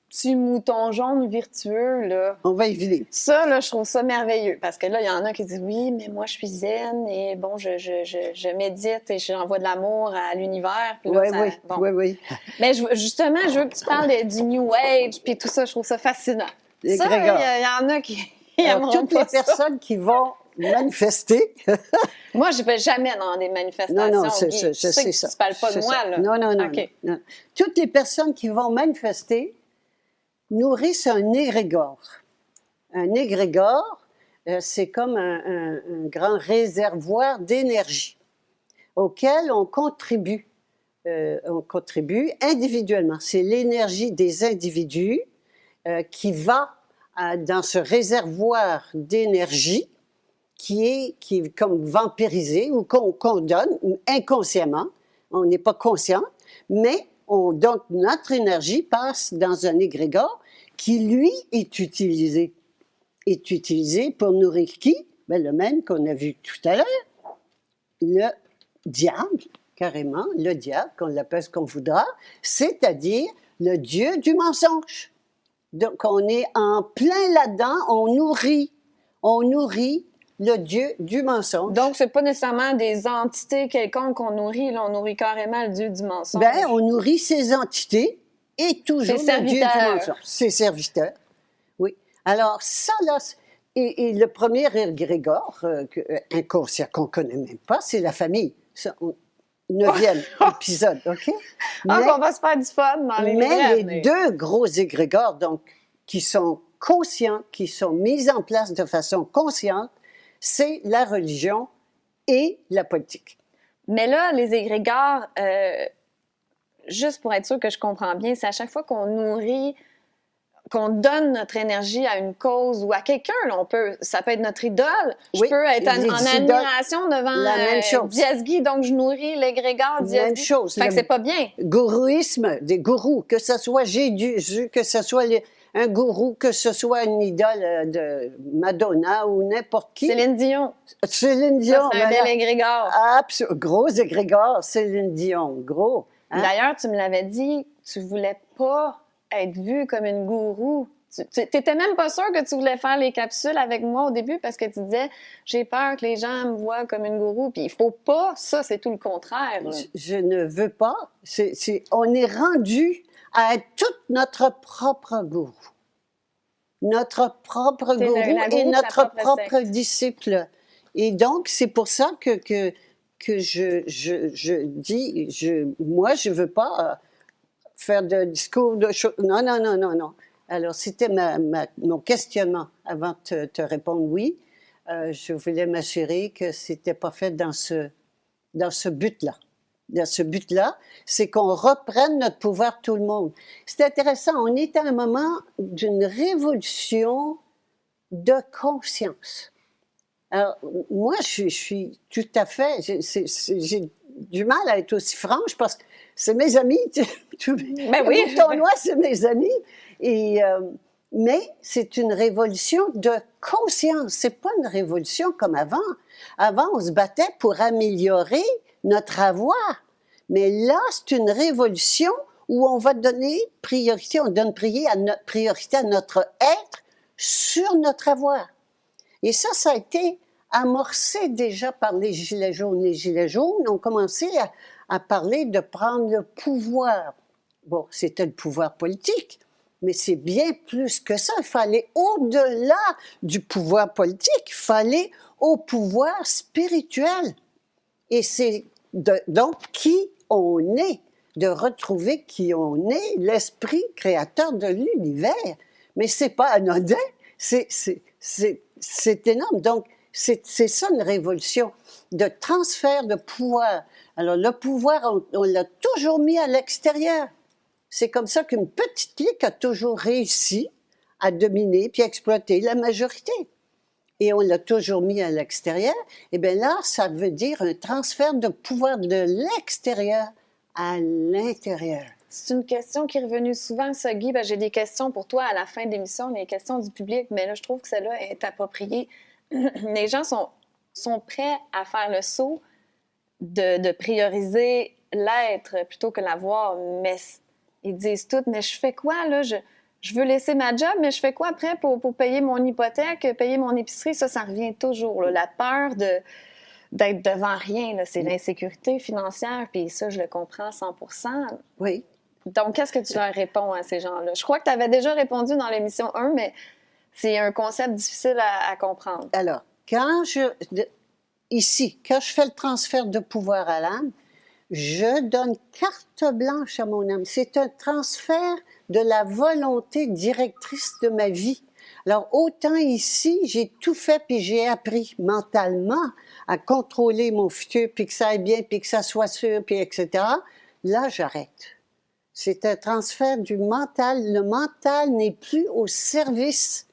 petit mouton jaune virtueux, là. On va y venir. Ça, là, je trouve ça merveilleux. Parce que là, il y en a qui disent oui, mais moi, je suis zen et bon, je médite et j'envoie de l'amour à l'univers. Puis là, Oui, ça- oui, bon. oui, oui. Mais justement, je veux que tu parles du New Age puis tout ça. Je trouve ça fascinant. Les Ça, grégores. il y en a qui Alors, aimeront toutes pas les ça. personnes qui vont manifester. Moi, je ne vais jamais dans des manifestations. Non, non, Guy. je Tu sais sais que ça. Tu ne parles pas C'est de moi, ça. là. Non, non, non, OK. non. Toutes les personnes qui vont manifester nourrissent un égrégore. Un égrégore, c'est comme un grand réservoir d'énergie auquel on contribue. On contribue individuellement. C'est l'énergie des individus qui va dans ce réservoir d'énergie qui est comme vampirisé ou qu'on donne inconsciemment. On n'est pas conscient, mais donc notre énergie passe dans un égrégore qui, lui, est utilisé. Est utilisé pour nourrir qui? Ben, le même qu'on a vu tout à l'heure, le diable, carrément, le diable, qu'on l'appelle ce qu'on voudra, c'est-à-dire le dieu du mensonge. Donc, on est en plein là-dedans, on nourrit le dieu du mensonge. Donc, c'est pas nécessairement des entités quelconques qu'on nourrit. Là, on nourrit carrément le dieu du mensonge. Ben, on nourrit ces entités et toujours Ses le dieu du serviteurs. mensonge. Ses serviteurs, oui. Alors, ça, là, et le premier égrégore inconscient qu'on ne connaît même pas, c'est la famille. Ça, 9e épisode, OK? Ah, on va se faire du fun dans les livres à les venir. deux gros égrégores, donc, qui sont conscients, qui sont mis en place de façon consciente, c'est la religion et la politique. Mais là, les égrégores, juste pour être sûr que je comprends bien, c'est à chaque fois qu'on nourrit, qu'on donne notre énergie à une cause ou à quelqu'un, là, ça peut être notre idole. Je Oui, peux être les en idoles, admiration devant la même chose. Diaz-Guy, donc je nourris l'égrégore Diaz-Guy. Même chose. Fait que c'est pas bien. Gourouisme, des gourous, que ce soit Jésus, que ce soit un gourou, que ce soit une idole de Madonna ou n'importe qui. Céline Dion. Céline Dion. Ça, c'est un bel égrégore. Gros égrégore, Céline Dion, gros. Hein? D'ailleurs, tu me l'avais dit, tu voulais pas être vue comme une gourou. Tu n'étais même pas sûre que tu voulais faire les capsules avec moi au début parce que tu disais j'ai peur que les gens me voient comme une gourou. Puis il faut pas, ça, c'est tout le contraire. Je ne veux pas. On est rendu à être toute notre propre gourou. Notre propre gourou et notre propre disciple. Et donc, c'est pour ça que je dis, moi, je ne veux pas faire de discours de choses. Non, non, non, non, non. Alors, c'était mon questionnement avant de te répondre oui. Je voulais m'assurer que ce n'était pas fait dans ce but-là. Dans ce but-là, c'est qu'on reprenne notre pouvoir tout le monde. C'est intéressant, on est à un moment d'une révolution de conscience. Alors, moi, je suis tout à fait... J'ai du mal à être aussi franche parce que c'est mes amis. Ben oui. Ton noir, c'est mes amis. Mais c'est une révolution de conscience. C'est pas une révolution comme avant. Avant, on se battait pour améliorer notre avoir. Mais là, c'est une révolution où on va donner priorité, on donne priorité à notre être sur notre avoir. Et ça a été amorcé déjà par les Gilets jaunes. Les Gilets jaunes ont commencé à parler de prendre le pouvoir. Bon, c'était le pouvoir politique, mais c'est bien plus que ça. Il fallait au-delà du pouvoir politique, il fallait au pouvoir spirituel. Et c'est donc qui on est, de retrouver qui on est, l'esprit créateur de l'univers. Mais c'est pas anodin, c'est énorme. Donc, c'est ça une révolution, de transfert de pouvoir. Alors, le pouvoir, on l'a toujours mis à l'extérieur. C'est comme ça qu'une petite clique a toujours réussi à dominer puis à exploiter la majorité. Et on l'a toujours mis à l'extérieur. Et bien là, ça veut dire un transfert de pouvoir de l'extérieur à l'intérieur. C'est une question qui est revenue souvent, ça, Guy. Ben, j'ai des questions pour toi à la fin de l'émission, les questions du public, mais là, je trouve que celle-là est appropriée. Les gens sont prêts à faire le saut de prioriser l'être plutôt que l'avoir, mais ils disent tout, mais je fais quoi, là? Je je veux laisser ma job, mais je fais quoi après pour payer mon hypothèque, payer mon épicerie? Ça revient toujours. Là. La peur d'être devant rien, là, c'est l'insécurité financière, puis ça, je le comprends à 100%. Oui. Donc, qu'est-ce que tu leur réponds à ces gens-là? Je crois que tu avais déjà répondu dans l'émission 1, mais c'est un concept difficile à comprendre. Alors, quand je fais le transfert de pouvoir à l'âme, je donne carte blanche à mon âme. C'est un transfert de la volonté directrice de ma vie. Alors, autant ici, j'ai tout fait, puis j'ai appris mentalement à contrôler mon futur, puis que ça aille bien, puis que ça soit sûr, puis etc. Là, j'arrête. C'est un transfert du mental. Le mental n'est plus au service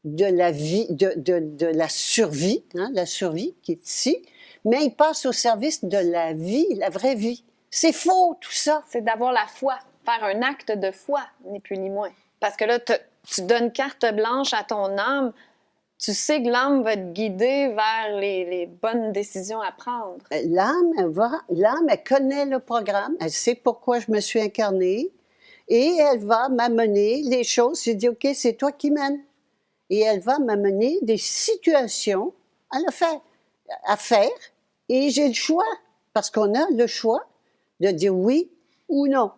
de la vie, de la survie, hein, la survie qui est ici, mais il passe au service de la vie, la vraie vie. C'est faux, tout ça. C'est d'avoir la foi, faire un acte de foi, ni plus ni moins. Parce que là, tu donnes carte blanche à ton âme, tu sais que l'âme va te guider vers les bonnes décisions à prendre. L'âme, elle connaît le programme, elle sait pourquoi je me suis incarnée, et elle va m'amener les choses. J'ai dit, OK, c'est toi qui mènes. Et elle va m'amener des situations à faire, et j'ai le choix, parce qu'on a le choix de dire oui ou non.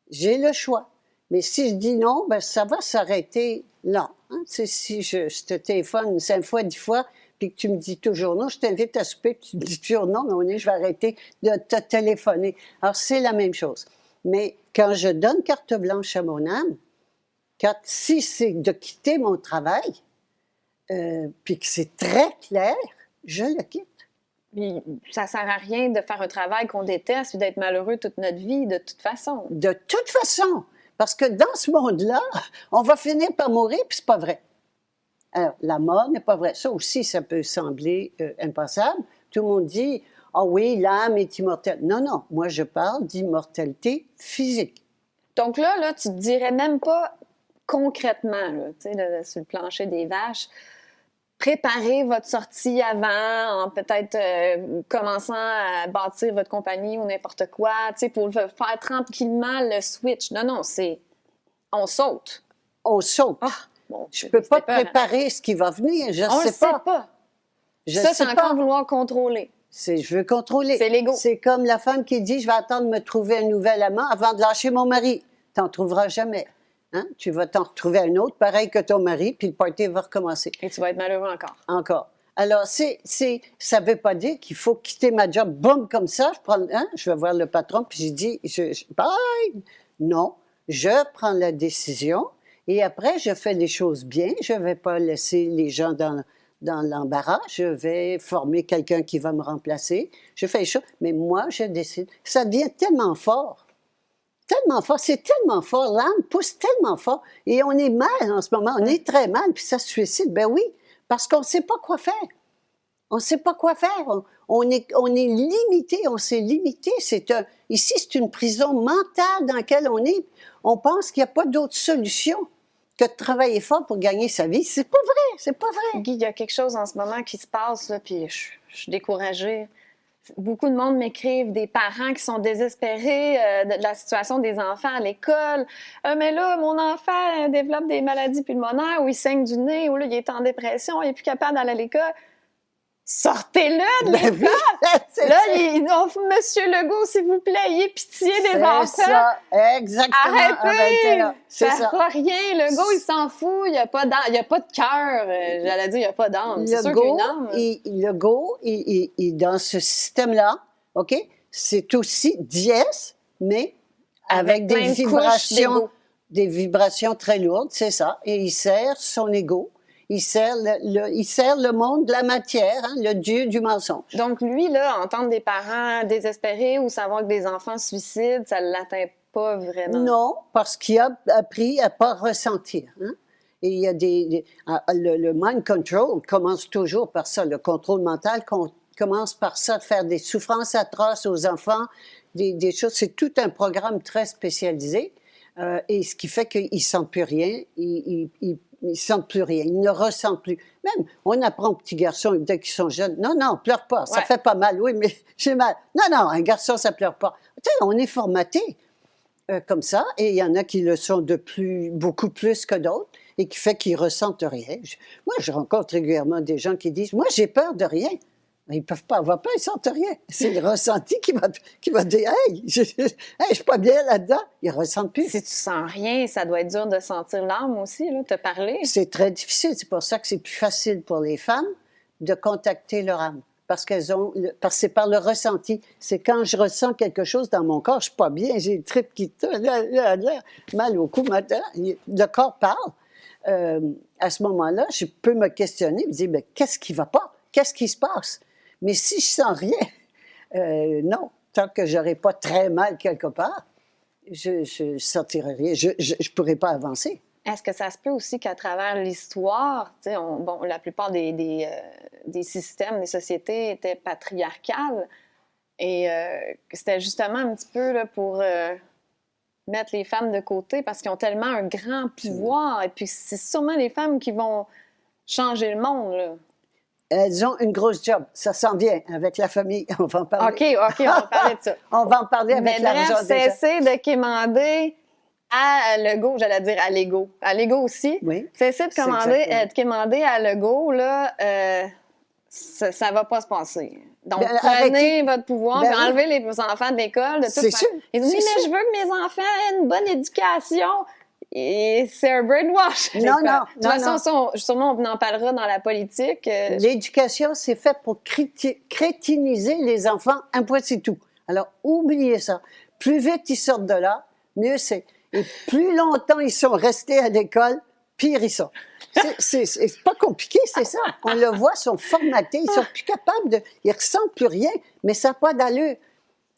J'ai le choix. Mais si je dis non, ben ça va s'arrêter là. Hein? Si je te téléphone 5 fois, 10 fois, puis que tu me dis toujours non, je t'invite à souper, puis tu me dis toujours non, mais je vais arrêter de te téléphoner. Alors, c'est la même chose. Mais quand je donne carte blanche à mon âme, si c'est de quitter mon travail, puis que c'est très clair, je le quitte. Puis, ça ne sert à rien de faire un travail qu'on déteste et d'être malheureux toute notre vie, de toute façon. De toute façon. Parce que dans ce monde-là, on va finir par mourir, puis c'est pas vrai. Alors, la mort n'est pas vraie. Ça aussi, ça peut sembler impensable. Tout le monde dit, « Ah oui, l'âme est immortelle. » Non, non, moi je parle d'immortalité physique. Donc là, tu te dirais même pas concrètement, là, sur le plancher des vaches, préparez votre sortie avant, en peut-être commençant à bâtir votre compagnie ou n'importe quoi, pour faire tranquillement le switch. Non, non, c'est... On saute. On saute. Ah, bon, je ne peux pas préparer ce qui va venir, je ne sais pas. On ne sait pas. Ça, c'est encore vouloir contrôler. Je veux contrôler. C'est l'ego. C'est comme la femme qui dit, je vais attendre de me trouver un nouvel amant avant de lâcher mon mari. Tu n'en trouveras jamais. Hein? Tu vas t'en retrouver un autre, pareil que ton mari, puis le party va recommencer. Et tu vas être malheureux encore. Encore. Alors, ça ne veut pas dire qu'il faut quitter ma job, boum, comme ça. Je vais voir le patron, puis j'ai dit, bye! Non, je prends la décision, et après, je fais les choses bien. Je ne vais pas laisser les gens dans l'embarras. Je vais former quelqu'un qui va me remplacer. Je fais les choses, mais moi, je décide. Ça devient tellement fort. Tellement fort, c'est tellement fort, l'âme pousse tellement fort, et on est mal en ce moment, on est très mal, puis ça se suicide, ben oui, parce qu'on ne sait pas quoi faire. On ne sait pas quoi faire, on est limité, on s'est limité, ici c'est une prison mentale dans laquelle on est, on pense qu'il n'y a pas d'autre solution que de travailler fort pour gagner sa vie, c'est pas vrai. Guy, il y a quelque chose en ce moment qui se passe, là, puis je suis découragée. Beaucoup de monde m'écrivent, des parents qui sont désespérés de la situation des enfants à l'école. Mais là, mon enfant développe des maladies pulmonaires, ou il saigne du nez, ou là, il est en dépression, il n'est plus capable d'aller à l'école. Sortez-le de l'école! Là, Monsieur Legault, s'il vous plaît, ayez pitié des enfants. C'est ça, exactement. Arrêtez! C'est ça. Pas rien. Legault, il s'en fout. Il n'y a pas de cœur. J'allais dire, il n'y a pas d'âme. C'est sûr qu'il y a une âme. Legault, dans ce système-là, OK, c'est aussi dièse, mais avec des vibrations très lourdes, c'est ça. Et il sert son ego. Il sert le monde de la matière, hein, le dieu du mensonge. Donc, lui, là, entendre des parents désespérés ou savoir que des enfants se suicident, ça ne l'atteint pas vraiment. Non, parce qu'il a appris à ne pas ressentir. Hein? Et il y a le mind control commence toujours par ça. Le contrôle mental commence par ça, de faire des souffrances atroces aux enfants, des choses. C'est tout un programme très spécialisé. Et ce qui fait qu'ils ne sentent plus rien. Ils ne sentent plus rien, ils ne ressentent plus. Même, on apprend aux petits garçons, dès qu'ils sont jeunes, non, pleure pas, ça fait pas mal, oui, mais j'ai mal. Non, un garçon, ça pleure pas. Tu sais, on est formaté. comme ça, et il y en a qui le sont beaucoup plus que d'autres, et qui fait qu'ils ressentent rien. Moi, je rencontre régulièrement des gens qui disent, moi, j'ai peur de rien. Mais ils ne peuvent pas avoir peur, ils ne sentent rien. C'est le ressenti qui va dire, hey, je suis pas bien là-dedans. Ils ne ressentent plus. Si tu sens rien, ça doit être dur de sentir l'âme aussi, là, te parler. C'est très difficile. C'est pour ça que c'est plus facile pour les femmes de contacter leur âme. Parce que c'est par le ressenti. C'est quand je ressens quelque chose dans mon corps, je ne suis pas bien, j'ai le trip qui tourne, mal au cou, le corps parle. À ce moment-là, je peux me questionner, me dire, mais qu'est-ce qui ne va pas? Qu'est-ce qui se passe? Mais si je sens rien, non, tant que je n'aurai pas très mal quelque part, je ne sentirai rien, je ne pourrai pas avancer. Est-ce que ça se peut aussi qu'à travers l'histoire, bon, la plupart des systèmes, des sociétés étaient patriarcales et c'était justement un petit peu là, pour mettre les femmes de côté parce qu'ils ont tellement un grand pouvoir et puis c'est sûrement les femmes qui vont changer le monde, là. Elles ont une grosse job. Ça s'en vient avec la famille. On va en parler. OK, on va parler de ça. On va en parler avec l'argent des gens. Cessez de quémander à Legault, j'allais dire à Lego. À Lego aussi. Oui. Cessez de quémander à Legault, là, ça va pas se passer. Donc, prenez votre pouvoir, puis enlevez les enfants de l'école. C'est sûr. Ils disent, mais je veux que mes enfants aient une bonne éducation. Et c'est un brainwash. Non. De toute façon, sûrement, on en parlera dans la politique. L'éducation, c'est fait pour crétiniser les enfants, un point, c'est tout. Alors, oubliez ça. Plus vite ils sortent de là, mieux c'est. Et plus longtemps ils sont restés à l'école, pire ils sont. C'est pas compliqué, c'est ça. On le voit, ils sont formatés, ils sont plus capables ils ressentent plus rien, mais ça n'a pas d'allure.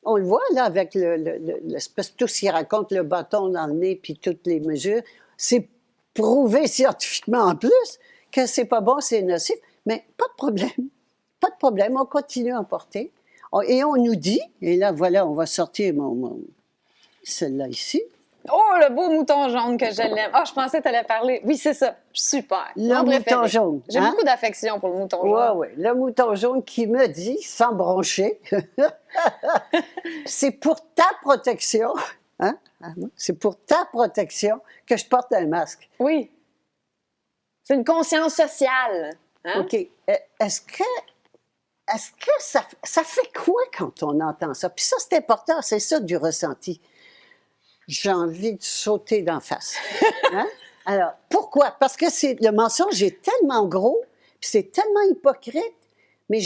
On le voit, là, avec l'espèce, tout ce qu'ils racontent, le bâton dans le nez, puis toutes les mesures. C'est prouvé scientifiquement en plus que c'est pas bon, c'est nocif. Mais pas de problème. Pas de problème. On continue à en porter. Et on nous dit, et là, voilà, on va sortir celle-là ici. Oh, le beau mouton jaune que je l'aime. Oh, je pensais que tu allais parler. Oui, c'est ça. Super. Le mouton jaune. J'ai beaucoup d'affection pour le mouton jaune. Oui. Le mouton jaune qui me dit, sans broncher, c'est pour ta protection, hein? C'est pour ta protection que je porte un masque. Oui. C'est une conscience sociale. Hein? OK. Est-ce que ça fait quoi quand on entend ça? Puis ça, c'est important, c'est ça du ressenti. J'ai envie de sauter d'en face. Hein? Alors, pourquoi? Parce que le mensonge est tellement gros, puis c'est tellement hypocrite, mais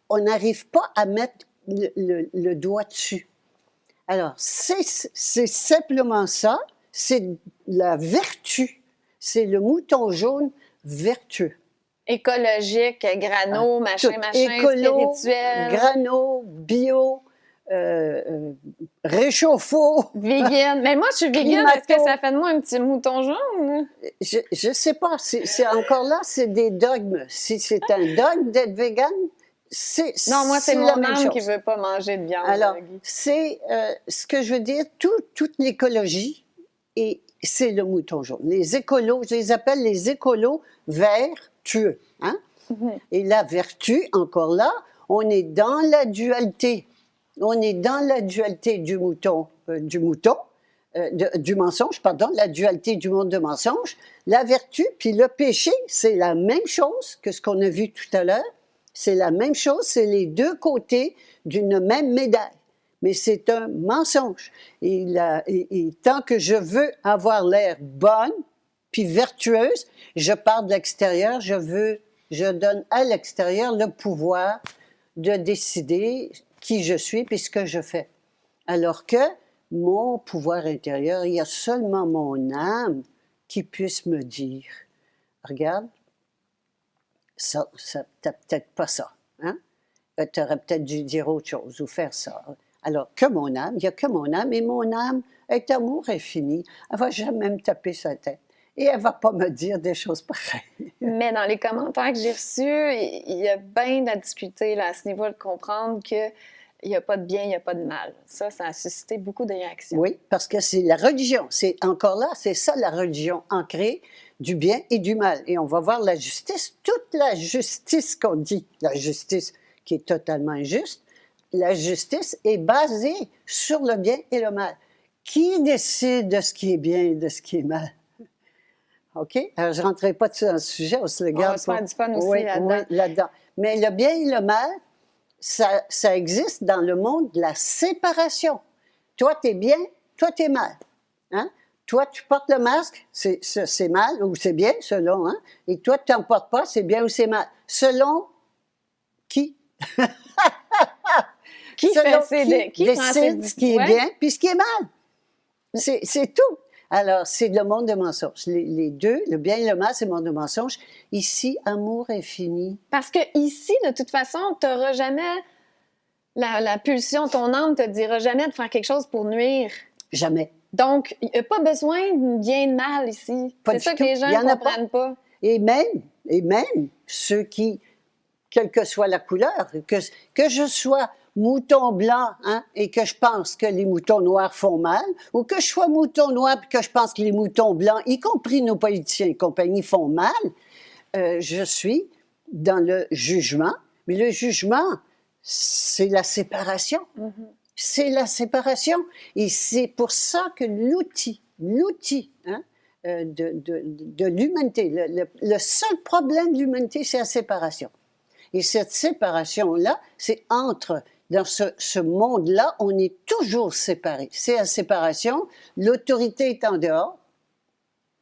on n'arrive pas à mettre le doigt dessus. Alors, c'est simplement ça, c'est la vertu, c'est le mouton jaune vertueux. Écologique, grano, machin, écolo, spirituel. Grano, bio, réchauffe-eau. Vegan. Mais moi, je suis vegan. Est-ce que ça fait de moi un petit mouton jaune? Je sais pas. C'est encore là, c'est des dogmes. Si c'est un dogme d'être vegan, non, moi, c'est mon âme qui veut pas manger de viande. Alors, c'est ce que je veux dire, toute l'écologie, et c'est le mouton jaune. Les écolos, je les appelle les écolos vertueux. Hein? Mm-hmm. Et la vertu, encore là, on est dans la dualité. On est dans la dualité du mensonge, pardon, la dualité du monde de mensonge. La vertu, puis le péché, c'est la même chose que ce qu'on a vu tout à l'heure. C'est la même chose, c'est les deux côtés d'une même médaille. Mais c'est un mensonge. Et tant que je veux avoir l'air bonne, puis vertueuse, je pars de l'extérieur, je donne à l'extérieur le pouvoir de décider qui je suis puis ce que je fais. Alors que mon pouvoir intérieur, il y a seulement mon âme qui puisse me dire, regarde, ça t'as peut-être pas ça. Hein? Tu aurais peut-être dû dire autre chose ou faire ça. Alors que mon âme, il n'y a que mon âme, et mon âme est amour infini. Elle ne va jamais me taper sa tête. Et elle ne va pas me dire des choses pareilles. Mais dans les commentaires que j'ai reçus, il y a bien à discuter là, à ce niveau, de comprendre qu'il n'y a pas de bien, il n'y a pas de mal. Ça a suscité beaucoup de réactions. Oui, parce que c'est la religion. C'est encore là, c'est ça la religion, ancrée du bien et du mal. Et on va voir la justice, toute la justice qu'on dit, la justice qui est totalement injuste, la justice est basée sur le bien et le mal. Qui décide de ce qui est bien et de ce qui est mal? OK? Alors, je ne rentrerai pas dans le sujet, on se le On garde va se faire du fun aussi là-dedans. Oui, là-dedans. Mais le bien et le mal, ça existe dans le monde de la séparation. Toi, tu es bien, toi, tu es mal. Hein? Toi, tu portes le masque, c'est mal ou c'est bien, selon. Hein? Et toi, tu n'en portes pas, c'est bien ou c'est mal. Selon qui? Qui Selon qui prend ses décide ce qui est ouais. bien puis ce qui est mal. C'est tout. Alors, c'est le monde de mensonges. Les deux, le bien et le mal, c'est le monde de mensonges. Ici, amour infini. Parce que ici, de toute façon, tu n'auras jamais la pulsion, ton âme te dira jamais de faire quelque chose pour nuire. Jamais. Donc, il n'y a pas besoin de bien de mal ici. Pas C'est du ça tout. que les gens Il y en ne a comprennent pas. Et même ceux qui, quelle que soit la couleur, que je sois mouton blanc hein, et que je pense que les moutons noirs font mal, ou que je sois mouton noir et que je pense que les moutons blancs, y compris nos politiciens et compagnie, font mal, je suis dans le jugement. Mais le jugement, c'est la séparation. C'est la séparation. Et c'est pour ça que l'outil hein, de l'humanité, le seul problème de l'humanité, c'est la séparation. Et cette séparation-là, c'est dans ce monde-là, on est toujours séparés. C'est la séparation, l'autorité est en dehors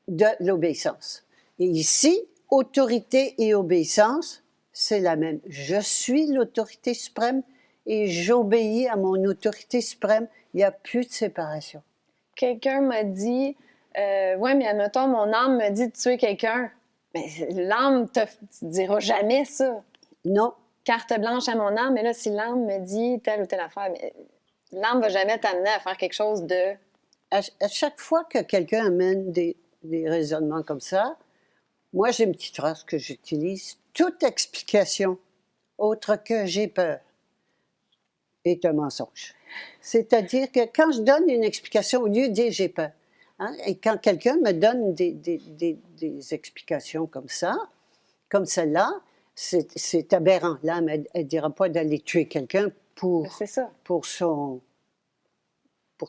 de l'obéissance. Et ici, autorité et obéissance, c'est la même. Je suis l'autorité suprême et j'obéis à mon autorité suprême. Il n'y a plus de séparation. Quelqu'un m'a dit, ouais, mais admettons, mon âme me dit de tuer quelqu'un. Mais l'âme te dira jamais ça. Non. Carte blanche à mon âme, mais là, si l'âme me dit telle ou telle affaire, mais l'âme va jamais t'amener à faire quelque chose de... À chaque fois que quelqu'un amène des raisonnements comme ça, moi, j'ai une petite phrase que j'utilise. Toute explication autre que j'ai peur est un mensonge. C'est-à-dire que quand je donne une explication, au lieu de dire j'ai peur, hein, et quand quelqu'un me donne des explications comme ça, comme celle-là, c'est aberrant. L'âme, elle ne dira pas d'aller tuer quelqu'un pour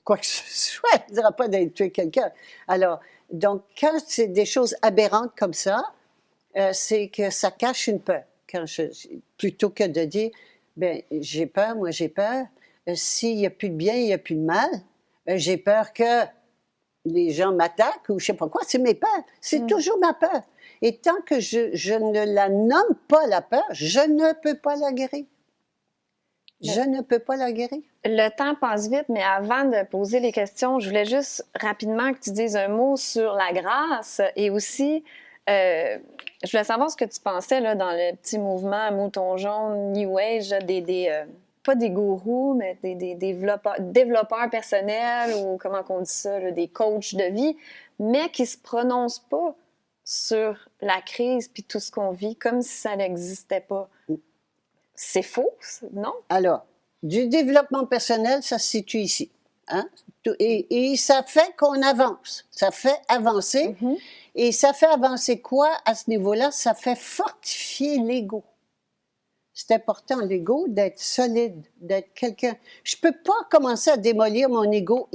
quoi que ce soit. Elle ne dira pas d'aller tuer quelqu'un. Alors, donc, quand c'est des choses aberrantes comme ça, c'est que ça cache une peur. Plutôt que de dire, ben j'ai peur, moi j'ai peur. S'il n'y a plus de bien, il n'y a plus de mal. J'ai peur que les gens m'attaquent ou je ne sais pas quoi. C'est mes peurs. C'est toujours ma peur. Et tant que je ne la nomme pas, la peur, je ne peux pas la guérir. Je ne peux pas la guérir. Le temps passe vite, mais avant de poser les questions, je voulais juste rapidement que tu dises un mot sur la grâce et aussi, je voulais savoir ce que tu pensais là, dans le petit mouvement Mouton jaune, New Age, pas des gourous, mais des développeurs personnels ou comment on dit ça, là, des coachs de vie, mais qui ne se prononcent pas sur la crise puis tout ce qu'on vit comme si ça n'existait pas. C'est faux, non? Alors, du développement personnel, ça se situe ici. Hein? Et ça fait qu'on avance. Ça fait avancer. Et ça fait avancer quoi à ce niveau-là? Ça fait fortifier l'ego. C'est important, l'ego, d'être solide, d'être quelqu'un. Je ne peux pas commencer à démolir mon ego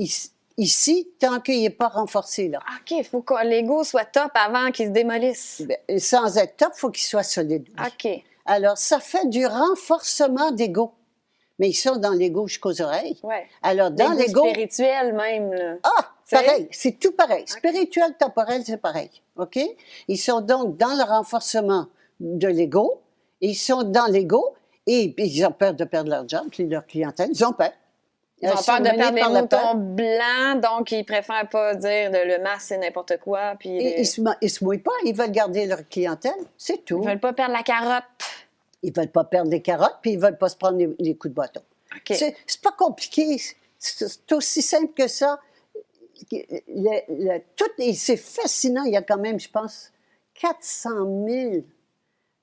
ici tant qu'il n'est pas renforcé là. OK, il faut que l'ego soit top avant qu'il se démolisse. Ben, sans être top, il faut qu'il soit solide. Oui. OK. Alors, ça fait du renforcement d'ego. Mais ils sont dans l'ego jusqu'aux oreilles. Ouais. Alors, dans l'ego... spirituel même, là. Ah, pareil, c'est tout pareil. Spirituel, temporel, c'est pareil. OK? Ils sont donc dans le renforcement de l'ego. Ils sont dans l'ego et ils ont peur de perdre leur job, leur clientèle. Ils ont peur. Ils ont peur de perdre les moutons blancs, donc ils préfèrent pas dire le masque, c'est n'importe quoi. Puis ils se mouillent pas, ils veulent garder leur clientèle, c'est tout. Ils veulent pas perdre la carotte. Ils veulent pas perdre les carottes, puis ils veulent pas se prendre les coups de bâton. Okay. C'est pas compliqué, c'est aussi simple que ça. Et c'est fascinant, il y a quand même, je pense, 400 000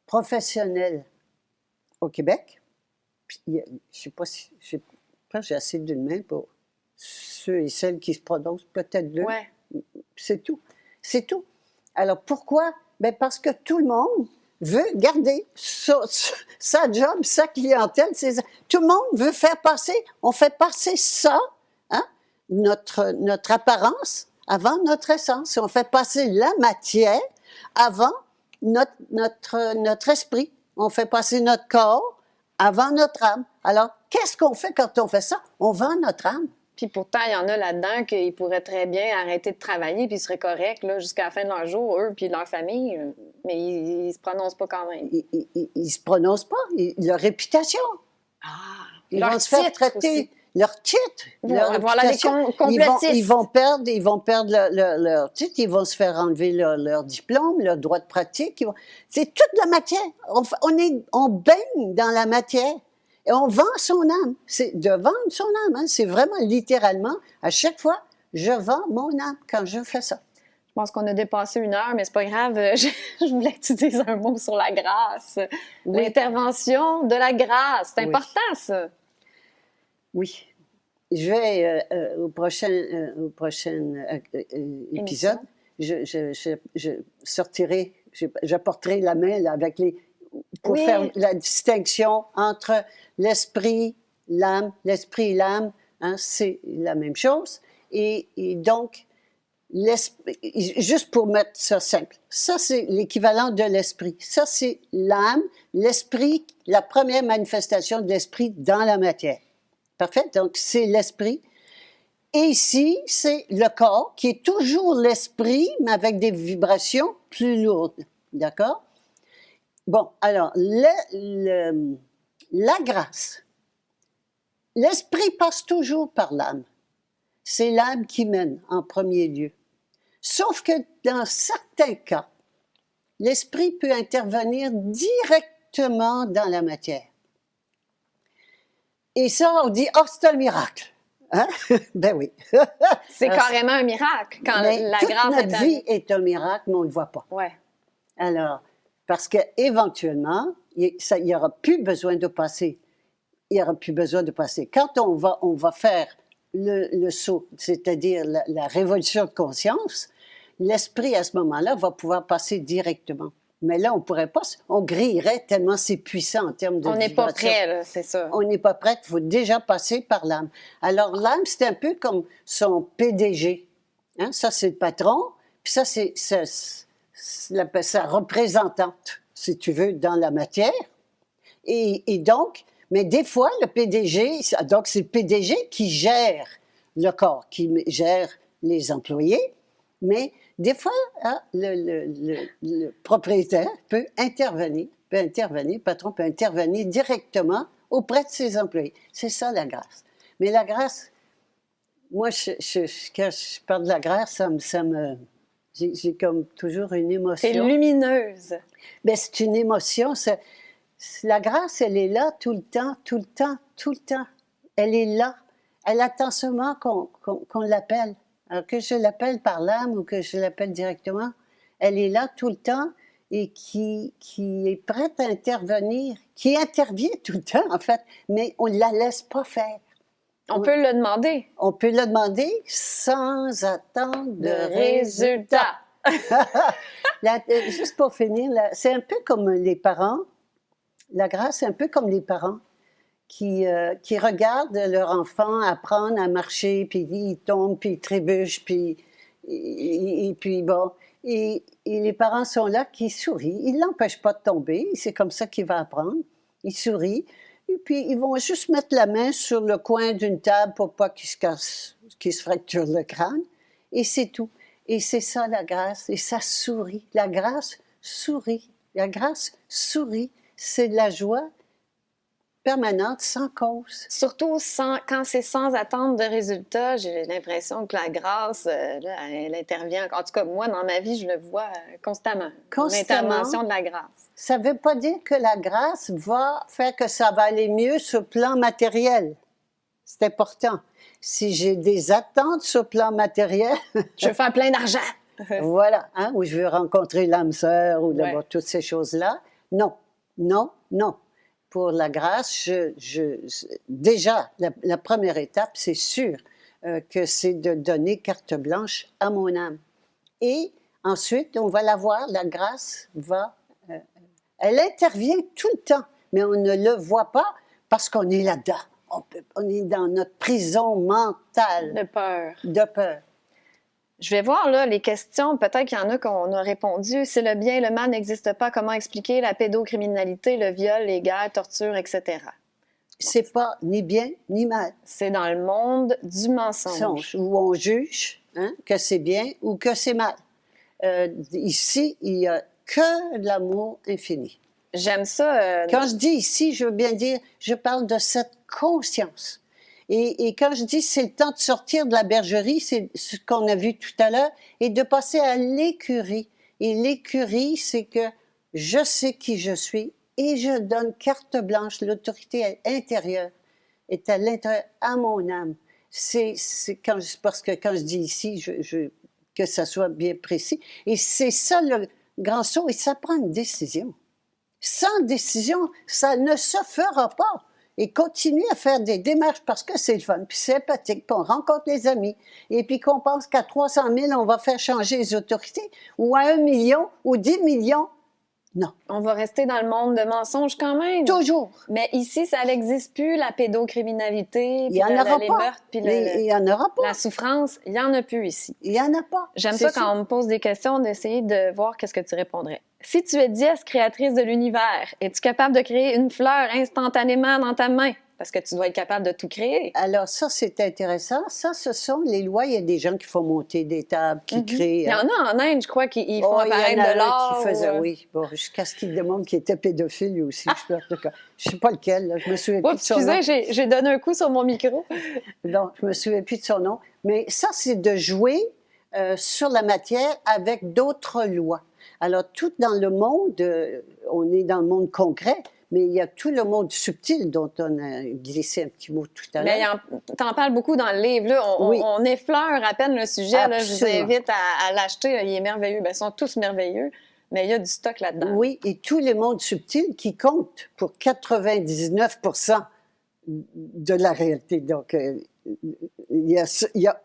professionnels au Québec. Puis, je sais pas si... Je pense que j'ai assez d'une main pour ceux et celles qui se prononcent, peut-être deux. Ouais. C'est tout. C'est tout. Alors, pourquoi? Bien, parce que tout le monde veut garder sa job, sa clientèle. Tout le monde veut faire passer, on fait passer ça, hein, notre apparence avant notre essence. On fait passer la matière avant notre esprit. On fait passer notre corps avant notre âme. Alors, qu'est-ce qu'on fait quand on fait ça? On vend notre âme. Puis pourtant, il y en a là-dedans qui pourraient très bien arrêter de travailler puis ils seraient corrects là, jusqu'à la fin de leur jour, eux puis leur famille, mais ils se prononcent pas quand même. Ils se prononcent pas. Leur réputation. Ah, Ils leur vont se faire titre traiter. aussi. Leur titre. Leur Voilà les réputation. complotistes. Ils vont perdre leur titre. Ils vont se faire enlever leur diplôme, leur droit de pratique. C'est toute la matière. On baigne dans la matière. Et on vend son âme. C'est de vendre son âme. Hein. C'est vraiment littéralement, à chaque fois, je vends mon âme quand je fais ça. Je pense qu'on a dépassé 1 heure, mais c'est pas grave. Je voulais que tu dises un mot sur la grâce. Oui. L'intervention de la grâce. C'est important, ça. Oui. Je vais, au prochain épisode, je sortirai, j'apporterai la main là, avec pour faire la distinction entre l'esprit, l'âme. L'esprit et l'âme, hein, c'est la même chose. Et donc, juste pour mettre ça simple, ça c'est l'équivalent de l'esprit. Ça c'est l'âme, l'esprit, la première manifestation de l'esprit dans la matière. Parfait? Donc, c'est l'esprit. Et ici, c'est le corps, qui est toujours l'esprit, mais avec des vibrations plus lourdes. D'accord? Bon, alors, la grâce. L'esprit passe toujours par l'âme. C'est l'âme qui mène en premier lieu. Sauf que dans certains cas, l'esprit peut intervenir directement dans la matière. Et ça, on dit, oh, c'est un miracle. Hein? Ben oui. C'est carrément un miracle quand la grâce toute notre vie est un miracle, mais on ne le voit pas. Ouais. Alors, parce qu'éventuellement, il n'y aura plus besoin de passer. Il n'y aura plus besoin de passer. Quand on va faire le saut, c'est-à-dire la révolution de conscience, l'esprit, à ce moment-là, va pouvoir passer directement. Mais là, on pourrait pas, on grillerait tellement c'est puissant en termes de On n'est pas prêt, là, c'est ça. On n'est pas prêt, il faut déjà passer par l'âme. Alors, l'âme, c'est un peu comme son PDG. Hein? Ça, c'est le patron, puis ça, c'est sa représentante, si tu veux, dans la matière. Et donc, mais des fois, le PDG, donc c'est le PDG qui gère le corps, qui gère les employés, mais des fois, hein, le propriétaire peut intervenir, le patron peut intervenir directement auprès de ses employés. C'est ça la grâce. Mais la grâce, moi, quand je parle de la grâce, j'ai comme toujours une émotion. C'est lumineuse. Bien, c'est une émotion. La grâce, elle est là tout le temps, tout le temps, tout le temps. Elle est là. Elle attend seulement qu'on l'appelle. Alors que je l'appelle par l'âme ou que je l'appelle directement, elle est là tout le temps et qui est prête à intervenir, qui intervient tout le temps, en fait, mais on ne la laisse pas faire. On peut le demander. On peut le demander sans attendre de résultat. Juste pour finir, c'est un peu comme les parents. La grâce, c'est un peu comme les parents qui regardent leur enfant apprendre à marcher, puis il tombe, puis il trébuche, puis bon. Et les parents sont là qui sourient. Ils ne l'empêchent pas de tomber. C'est comme ça qu'il va apprendre. Ils sourient. Et puis, ils vont juste mettre la main sur le coin d'une table pour pas qu'il se fracture le crâne. Et c'est tout. Et c'est ça, la grâce. Et ça sourit. La grâce sourit. La grâce sourit. C'est de la joie permanente, sans cause. Surtout quand c'est sans attendre de résultat, j'ai l'impression que la grâce, là, elle intervient. En tout cas, moi, dans ma vie, je le vois constamment. L'intervention de la grâce. Ça ne veut pas dire que la grâce va faire que ça va aller mieux sur le plan matériel. C'est important. Si j'ai des attentes sur le plan matériel... Je veux faire plein d'argent. Voilà, hein, ou je veux rencontrer l'âme sœur, ou toutes ces choses-là. Non, non, non. Pour la grâce, déjà, la première étape, c'est sûr que c'est de donner carte blanche à mon âme. Et ensuite, on va la voir, la grâce elle intervient tout le temps, mais on ne le voit pas parce qu'on est là-dedans. on est dans notre prison mentale De peur. de peur. Je vais voir là les questions. Peut-être qu'il y en a qu'on a répondu. Si le bien et le mal n'existent pas, comment expliquer la pédocriminalité, le viol, les guerres, torture, etc.? C'est pas ni bien ni mal. C'est dans le monde du mensonge. Où on juge que c'est bien ou que c'est mal. Ici, il n'y a que de l'amour infini. J'aime ça. Quand je dis ici, je veux bien dire, je parle de cette conscience. Et quand je dis c'est le temps de sortir de la bergerie, c'est ce qu'on a vu tout à l'heure, et de passer à l'écurie. Et l'écurie, c'est que je sais qui je suis et je donne carte blanche. L'autorité intérieure est à l'intérieur, à mon âme. Parce que quand je dis ici, que ça soit bien précis. Et c'est ça le grand saut, et ça prend une décision. Sans décision, ça ne se fera pas. Et continuer à faire des démarches parce que c'est le fun, puis c'est sympathique, puis on rencontre les amis, et puis qu'on pense qu'à 300 000, on va faire changer les autorités, ou à 1 million, ou 10 millions. Non. On va rester dans le monde de mensonges quand même. Toujours. Mais ici, ça n'existe plus, la pédocriminalité, Il puis n'y en aura les pas. meurtres, puis Il n'y en aura pas. la souffrance. Il n'y en a plus ici. Il n'y en a pas. J'aime C'est ça sûr. quand on me pose des questions, d'essayer de voir qu'est-ce que tu répondrais. Si tu es dièse créatrice de l'univers, es-tu capable de créer une fleur instantanément dans ta main? Parce que tu dois être capable de tout créer. Alors ça, c'est intéressant. Ça, ce sont les lois. Il y a des gens qui font monter des tables, qui créent... Il y en a en Inde, je crois, qui font Oh, il y en apparaître a de un l'or. qui faisait, oui. Bon, jusqu'à ce qu'il démontre qu'il était pédophile lui aussi. Je ne sais pas lequel, là. Je me souviens plus de son nom. Excusez, j'ai donné un coup sur mon micro. Non, je me souviens plus de son nom. Mais ça, c'est de jouer sur la matière avec d'autres lois. Alors, tout dans le monde, on est dans le monde concret, mais il y a tout le monde subtil dont on a glissé un petit mot tout à l'heure. Mais t'en parles beaucoup dans le livre. Là. Oui. On effleure à peine le sujet. Là. Je vous Absolument. invite à l'acheter. Là. Il est merveilleux. Ben, ils sont tous merveilleux, mais il y a du stock là-dedans. Oui, et tout le monde subtil qui compte pour 99% de la réalité. Donc, il y a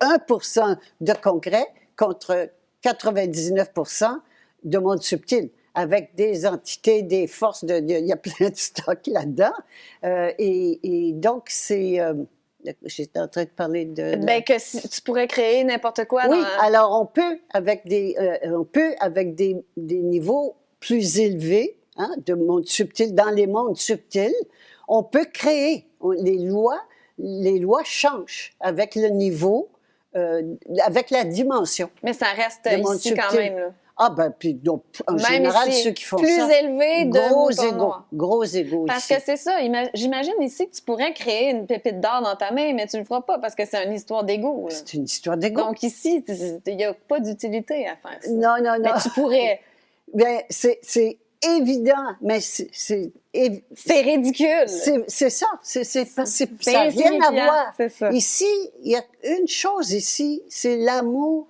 1% de concret contre 99% de monde subtil, avec des entités, des forces, il y a plein de stock là-dedans. Et donc, c'est... J'étais en train de parler de... Ben, que si, tu pourrais créer n'importe quoi. Oui, dans... alors on peut, avec des niveaux plus élevés, de monde subtil, dans les mondes subtils, on peut créer. Les lois changent avec le niveau, avec la dimension. Mais ça reste Le monde ici quand subtil. même. Là. Ah ben, puis donc, en Même général, ici, ceux qui font plus ça... élevé de gros mouton égaux, noir. gros égaux Parce ici. que c'est ça. J'imagine ici que tu pourrais créer une pépite d'or dans ta main, mais tu le feras pas parce que c'est une histoire d'ego. Là. C'est une histoire d'ego. Donc ici, il n'y a pas d'utilité à faire ça. Non, non, non. Mais tu pourrais. Bien, c'est évident, mais c'est ridicule. C'est ça. Ça n'a rien à insignifiant, voir. c'est ça. Ici, il y a une chose ici, c'est l'amour.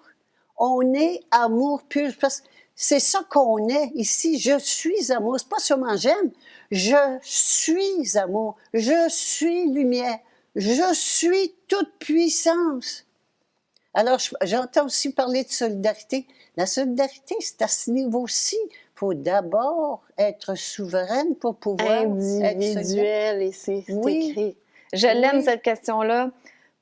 On est amour pur. Parce que c'est ça qu'on est ici. Je suis amour. C'est pas seulement j'aime. Je suis amour. Je suis lumière. Je suis toute puissance. Alors, j'entends aussi parler de solidarité. La solidarité, c'est à ce niveau-ci. Il faut d'abord être souveraine pour pouvoir être solidaire. Individuel, et c'est Oui. écrit. Je l'aime, Oui. cette question-là.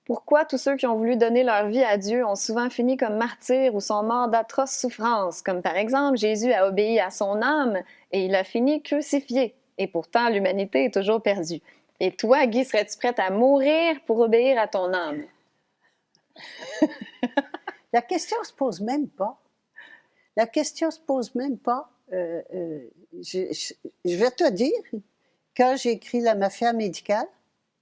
Pourquoi tous ceux qui ont voulu donner leur vie à Dieu ont souvent fini comme martyrs ou sont morts d'atroces souffrances? Comme par exemple, Jésus a obéi à son âme et il a fini crucifié. Et pourtant, l'humanité est toujours perdue. Et toi, Guy, serais-tu prête à mourir pour obéir à ton âme? La question ne se pose même pas. La question ne se pose même pas. Je vais te dire, quand j'ai écrit La mafia médicale,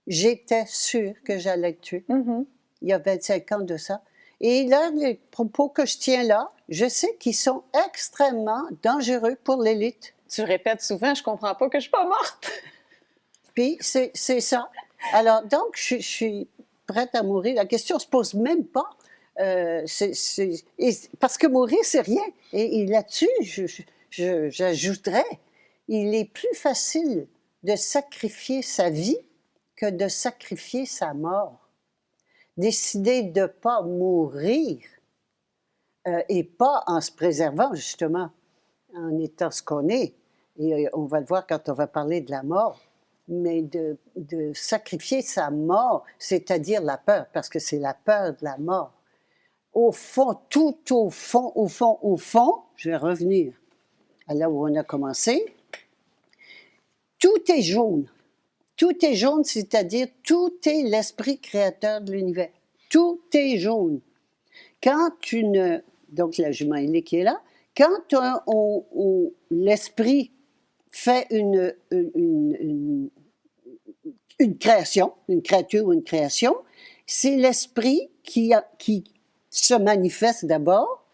j'étais sûre que j'allais être tuée. Mm-hmm. Il y a 25 ans de ça. Et là, les propos que je tiens là, je sais qu'ils sont extrêmement dangereux pour l'élite. Tu répètes souvent, je comprends pas que je suis pas morte. Puis c'est ça. Alors, donc, je suis prête à mourir. La question ne se pose même pas. Parce que mourir, c'est rien. Et là-dessus, j'ajouterais, il est plus facile de sacrifier sa vie que de sacrifier sa mort. Décider de ne pas mourir et pas en se préservant, justement, en étant ce qu'on est. Et on va le voir quand on va parler de la mort. mais de sacrifier sa mort, c'est-à-dire la peur, parce que c'est la peur de la mort. Au fond, tout au fond, au fond, au fond, je vais revenir à là où on a commencé, tout est jaune. Tout est jaune, c'est-à-dire tout est l'esprit créateur de l'univers. Tout est jaune. Quand donc la jument ailée qui est là, quand l'esprit fait une création, une créature ou une création, c'est l'esprit qui se manifeste d'abord.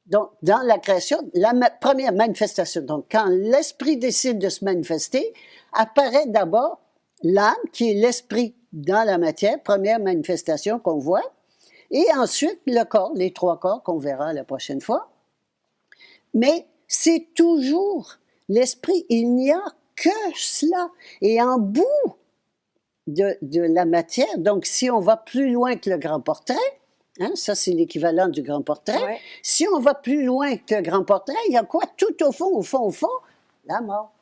Donc, dans la création, la première manifestation. Donc, quand l'esprit décide de se manifester, apparaît d'abord l'âme, qui est l'esprit dans la matière, première manifestation qu'on voit, et ensuite le corps, les 3 corps qu'on verra la prochaine fois. Mais c'est toujours l'esprit, il n'y a que cela. Et en bout de la matière, donc si on va plus loin que le grand portrait, hein, ça c'est l'équivalent du grand portrait, Ouais. si on va plus loin que le grand portrait, il y a quoi? Tout au fond, au fond, au fond? La mort.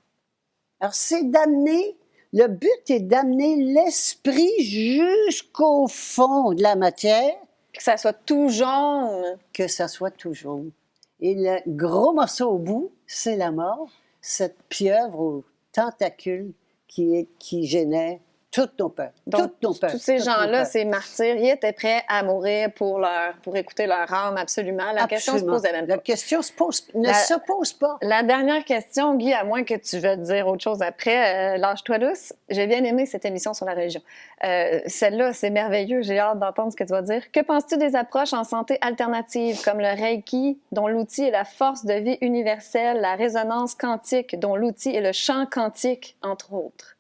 Alors c'est d'amener, le but est d'amener l'esprit jusqu'au fond de la matière, Que ça soit tout jaune. que ça soit tout jaune. Et le gros morceau au bout, c'est la mort, cette pieuvre aux tentacules qui génère toutes nos peurs. Donc, Toutes nos peurs. tous ces toutes nos gens-là, peurs. ces martyrs, ils étaient prêts à mourir pour écouter leur âme, absolument. La question se posait même pas. La question ne se pose pas. La dernière question, Guy, à moins que tu veuilles dire autre chose après, lâche-toi douce. J'ai bien aimé cette émission sur la religion. Celle-là, c'est merveilleux. J'ai hâte d'entendre ce que tu vas dire. Que penses-tu des approches en santé alternative, comme le Reiki, dont l'outil est la force de vie universelle, la résonance quantique, dont l'outil est le champ quantique, entre autres?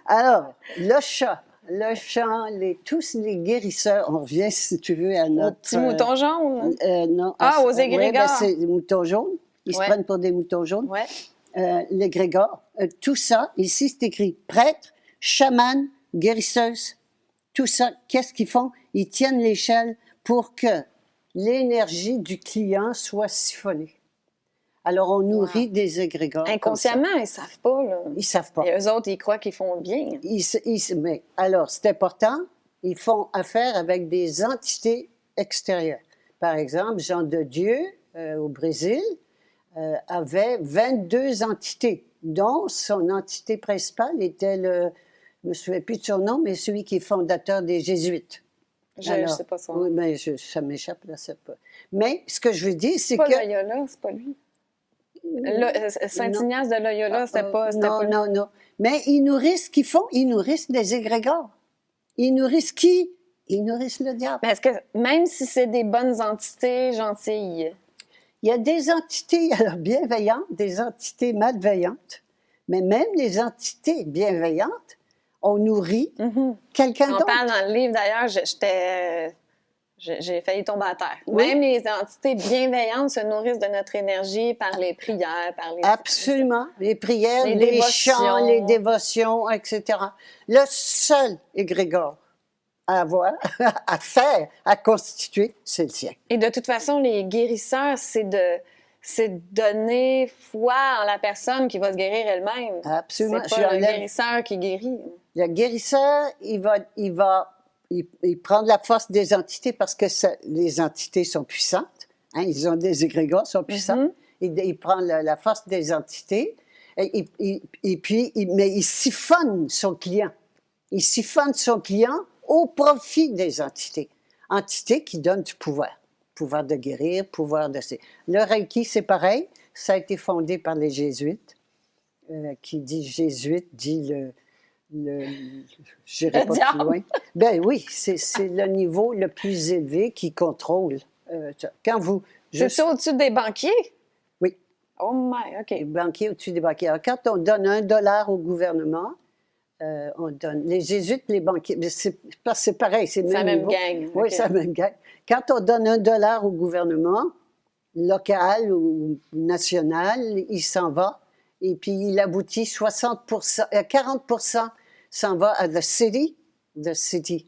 Alors, le chant, tous les guérisseurs, on revient, si tu veux, à Au notre... petit mouton jaune? non. Aux égrégores. C'est des moutons jaunes. Ils se prennent pour des moutons jaunes. Ouais. L'égrégore, tout ça, ici, c'est écrit prêtre, chaman, guérisseuse, tout ça, qu'est-ce qu'ils font? Ils tiennent l'échelle pour que l'énergie du client soit siphonnée. Alors, on nourrit des égrégores. Inconsciemment, ils ne savent pas. Là. Ils ne savent pas. Et eux autres, ils croient qu'ils font bien. Mais alors, c'est important, ils font affaire avec des entités extérieures. Par exemple, Jean de Dieu, au Brésil, avait 22 entités, dont son entité principale était je ne me souviens plus de son nom, mais celui qui est fondateur des Jésuites. Je ne sais pas son nom. Oui, mais ça m'échappe, là, c'est pas. Mais ce que je veux dire, c'est pas que... Loyola, c'est pas lui. Saint-Ignace de Loyola, c'était pas lui. Non. Mais ils nourrissent, qu'ils font? Ils nourrissent des égrégores. Ils nourrissent qui? Ils nourrissent le diable. Mais est-ce que, même si c'est des bonnes entités gentilles, il y a des entités alors, bienveillantes, des entités malveillantes, mais même les entités bienveillantes, on nourrit quelqu'un d'autre. On parle dans le livre, d'ailleurs, j'ai failli tomber à terre. Oui. Même les entités bienveillantes se nourrissent de notre énergie par les prières, par les... Absolument. Les prières, Les les dévotions. chants, les dévotions, etc. Le seul égrégore à avoir, à faire, à constituer, c'est le sien. Et de toute façon, les guérisseurs, c'est donner foi en la personne qui va se guérir elle-même. Absolument. C'est pas le guérisseur qui guérit. Le guérisseur, il prend de la force des entités parce que les entités sont puissantes. Hein, ils ont des égrégores, sont puissants. Il prend la force des entités et puis, mais il siphonne son client. Il siphonne son client au profit des entités. Entités qui donnent du pouvoir. Pouvoir de guérir, pouvoir de... Le Reiki, c'est pareil. Ça a été fondé par les Jésuites. Qui dit Jésuite, dit je n'irai pas plus loin. Ben oui, c'est le niveau le plus élevé qui contrôle. Quand vous... C'est au-dessus des banquiers? Oui. Oh my, OK. Les banquiers au-dessus des banquiers. Alors, quand on donne $1 au gouvernement, on donne... Les Jésuites, les banquiers, c'est pareil, c'est le même même niveau. gang. Oui, OK. c'est la même gang. Quand on donne $1 au gouvernement, local ou national, il s'en va. Et puis, il aboutit 40% s'en va à the city,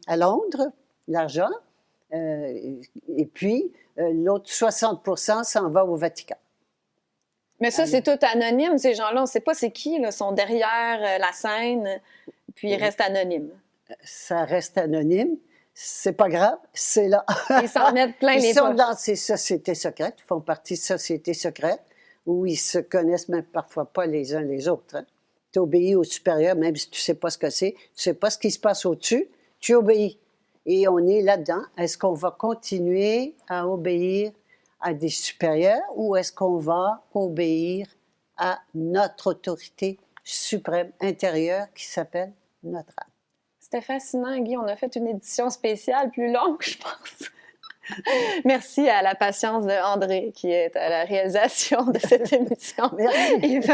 à Londres, l'argent. Et puis, l'autre 60% s'en va au Vatican. Mais ça, c'est tout anonyme, ces gens-là. On ne sait pas c'est qui, là, sont derrière la scène, puis ils restent anonymes. Ça reste anonyme. C'est pas grave, c'est là. Ils s'en mettent plein les Ils sont poches. dans ces sociétés secrètes, font partie de sociétés secrètes, où ils se connaissent même parfois pas les uns les autres. Hein. Tu obéis au supérieur, même si tu sais pas ce que c'est, tu sais pas ce qui se passe au-dessus, tu obéis. Et on est là-dedans. Est-ce qu'on va continuer à obéir à des supérieurs ou est-ce qu'on va obéir à notre autorité suprême intérieure qui s'appelle notre âme? C'était fascinant, Guy. On a fait une édition spéciale plus longue, je pense. Merci à la patience de André, qui est à la réalisation de cette émission. Merci. Il fait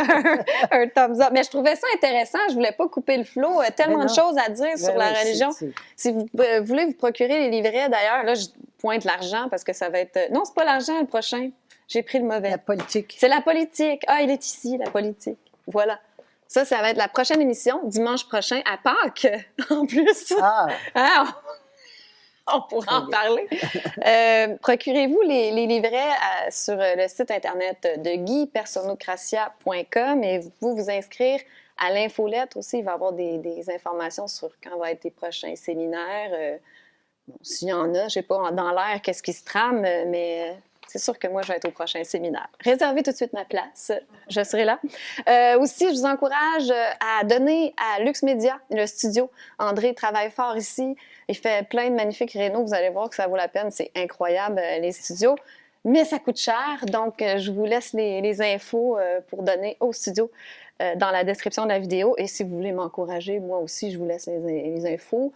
un thumbs up. Mais je trouvais ça intéressant. Je voulais pas couper le flow. Tellement de choses à dire sur la religion. Si vous voulez vous procurer les livrets, d'ailleurs, là, je pointe l'argent parce que ça va être... Non, c'est pas l'argent le prochain. J'ai pris le mauvais. La politique. C'est la politique. Ah, il est ici, la politique. Voilà. Ça va être la prochaine émission, dimanche prochain, à Pâques, en plus. Ah! Ah, on pourra en parler. Procurez-vous les livrets sur le site Internet de guypersonocratia.com et vous pouvez vous inscrire à l'infolettre aussi. Il va y avoir des informations sur quand vont être les prochains séminaires. Bon, s'il y en a, je ne sais pas dans l'air qu'est-ce qui se trame, mais... c'est sûr que moi, je vais être au prochain séminaire. Réservez tout de suite ma place. Je serai là. Aussi, je vous encourage à donner à Lux Media, le studio. André travaille fort ici. Il fait plein de magnifiques rénaux. Vous allez voir que ça vaut la peine. C'est incroyable, les studios. Mais ça coûte cher. Donc, je vous laisse les infos pour donner au studio dans la description de la vidéo. Et si vous voulez m'encourager, moi aussi, je vous laisse les infos.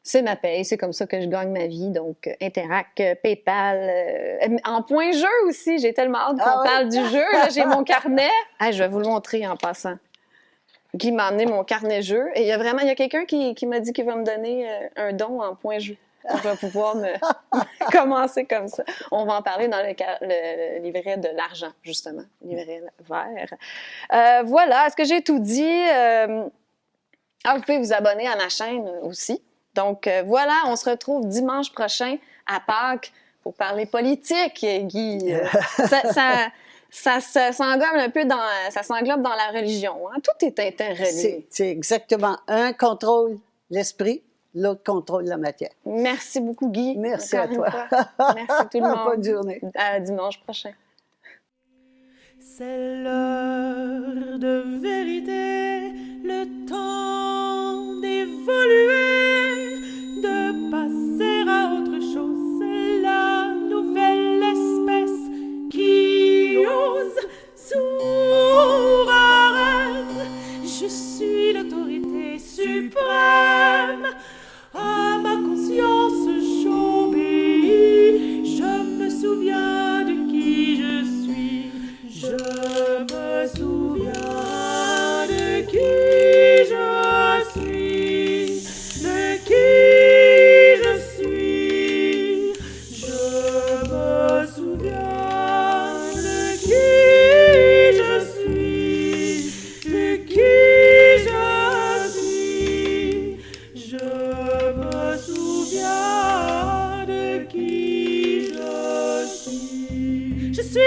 C'est ma paye, c'est comme ça que je gagne ma vie. Donc, Interac, PayPal, en point jeu aussi. J'ai tellement hâte qu'on parle du jeu. Là, j'ai mon carnet. Je vais vous le montrer en passant. Guy m'a amené mon carnet jeu. Et il y a quelqu'un qui m'a dit qu'il va me donner un don en point jeu. Je vais pouvoir commencer comme ça. On va en parler dans le livret de l'argent, justement. Livret vert. Voilà. Est-ce que j'ai tout dit? Vous pouvez vous abonner à ma chaîne aussi. Donc, voilà, on se retrouve dimanche prochain à Pâques pour parler politique, Guy. Ça s'englobe un peu ça s'englobe dans la religion. Hein? Tout est interrelié. C'est exactement. Un contrôle l'esprit, l'autre contrôle la matière. Merci beaucoup, Guy. Merci à toi. Merci tout le monde. Bonne journée. À dimanche prochain. C'est l'heure de vérité, le temps d'évoluer, de passer à autre chose. C'est la nouvelle espèce qui ose souveraine. Je suis l'autorité suprême. À ma conscience, j'obéis. Je me souviens de qui je suis. Je me souviens de qui je suis, de qui je suis. Je me souviens de qui je suis, de qui je suis. Je me souviens de qui je suis. Je suis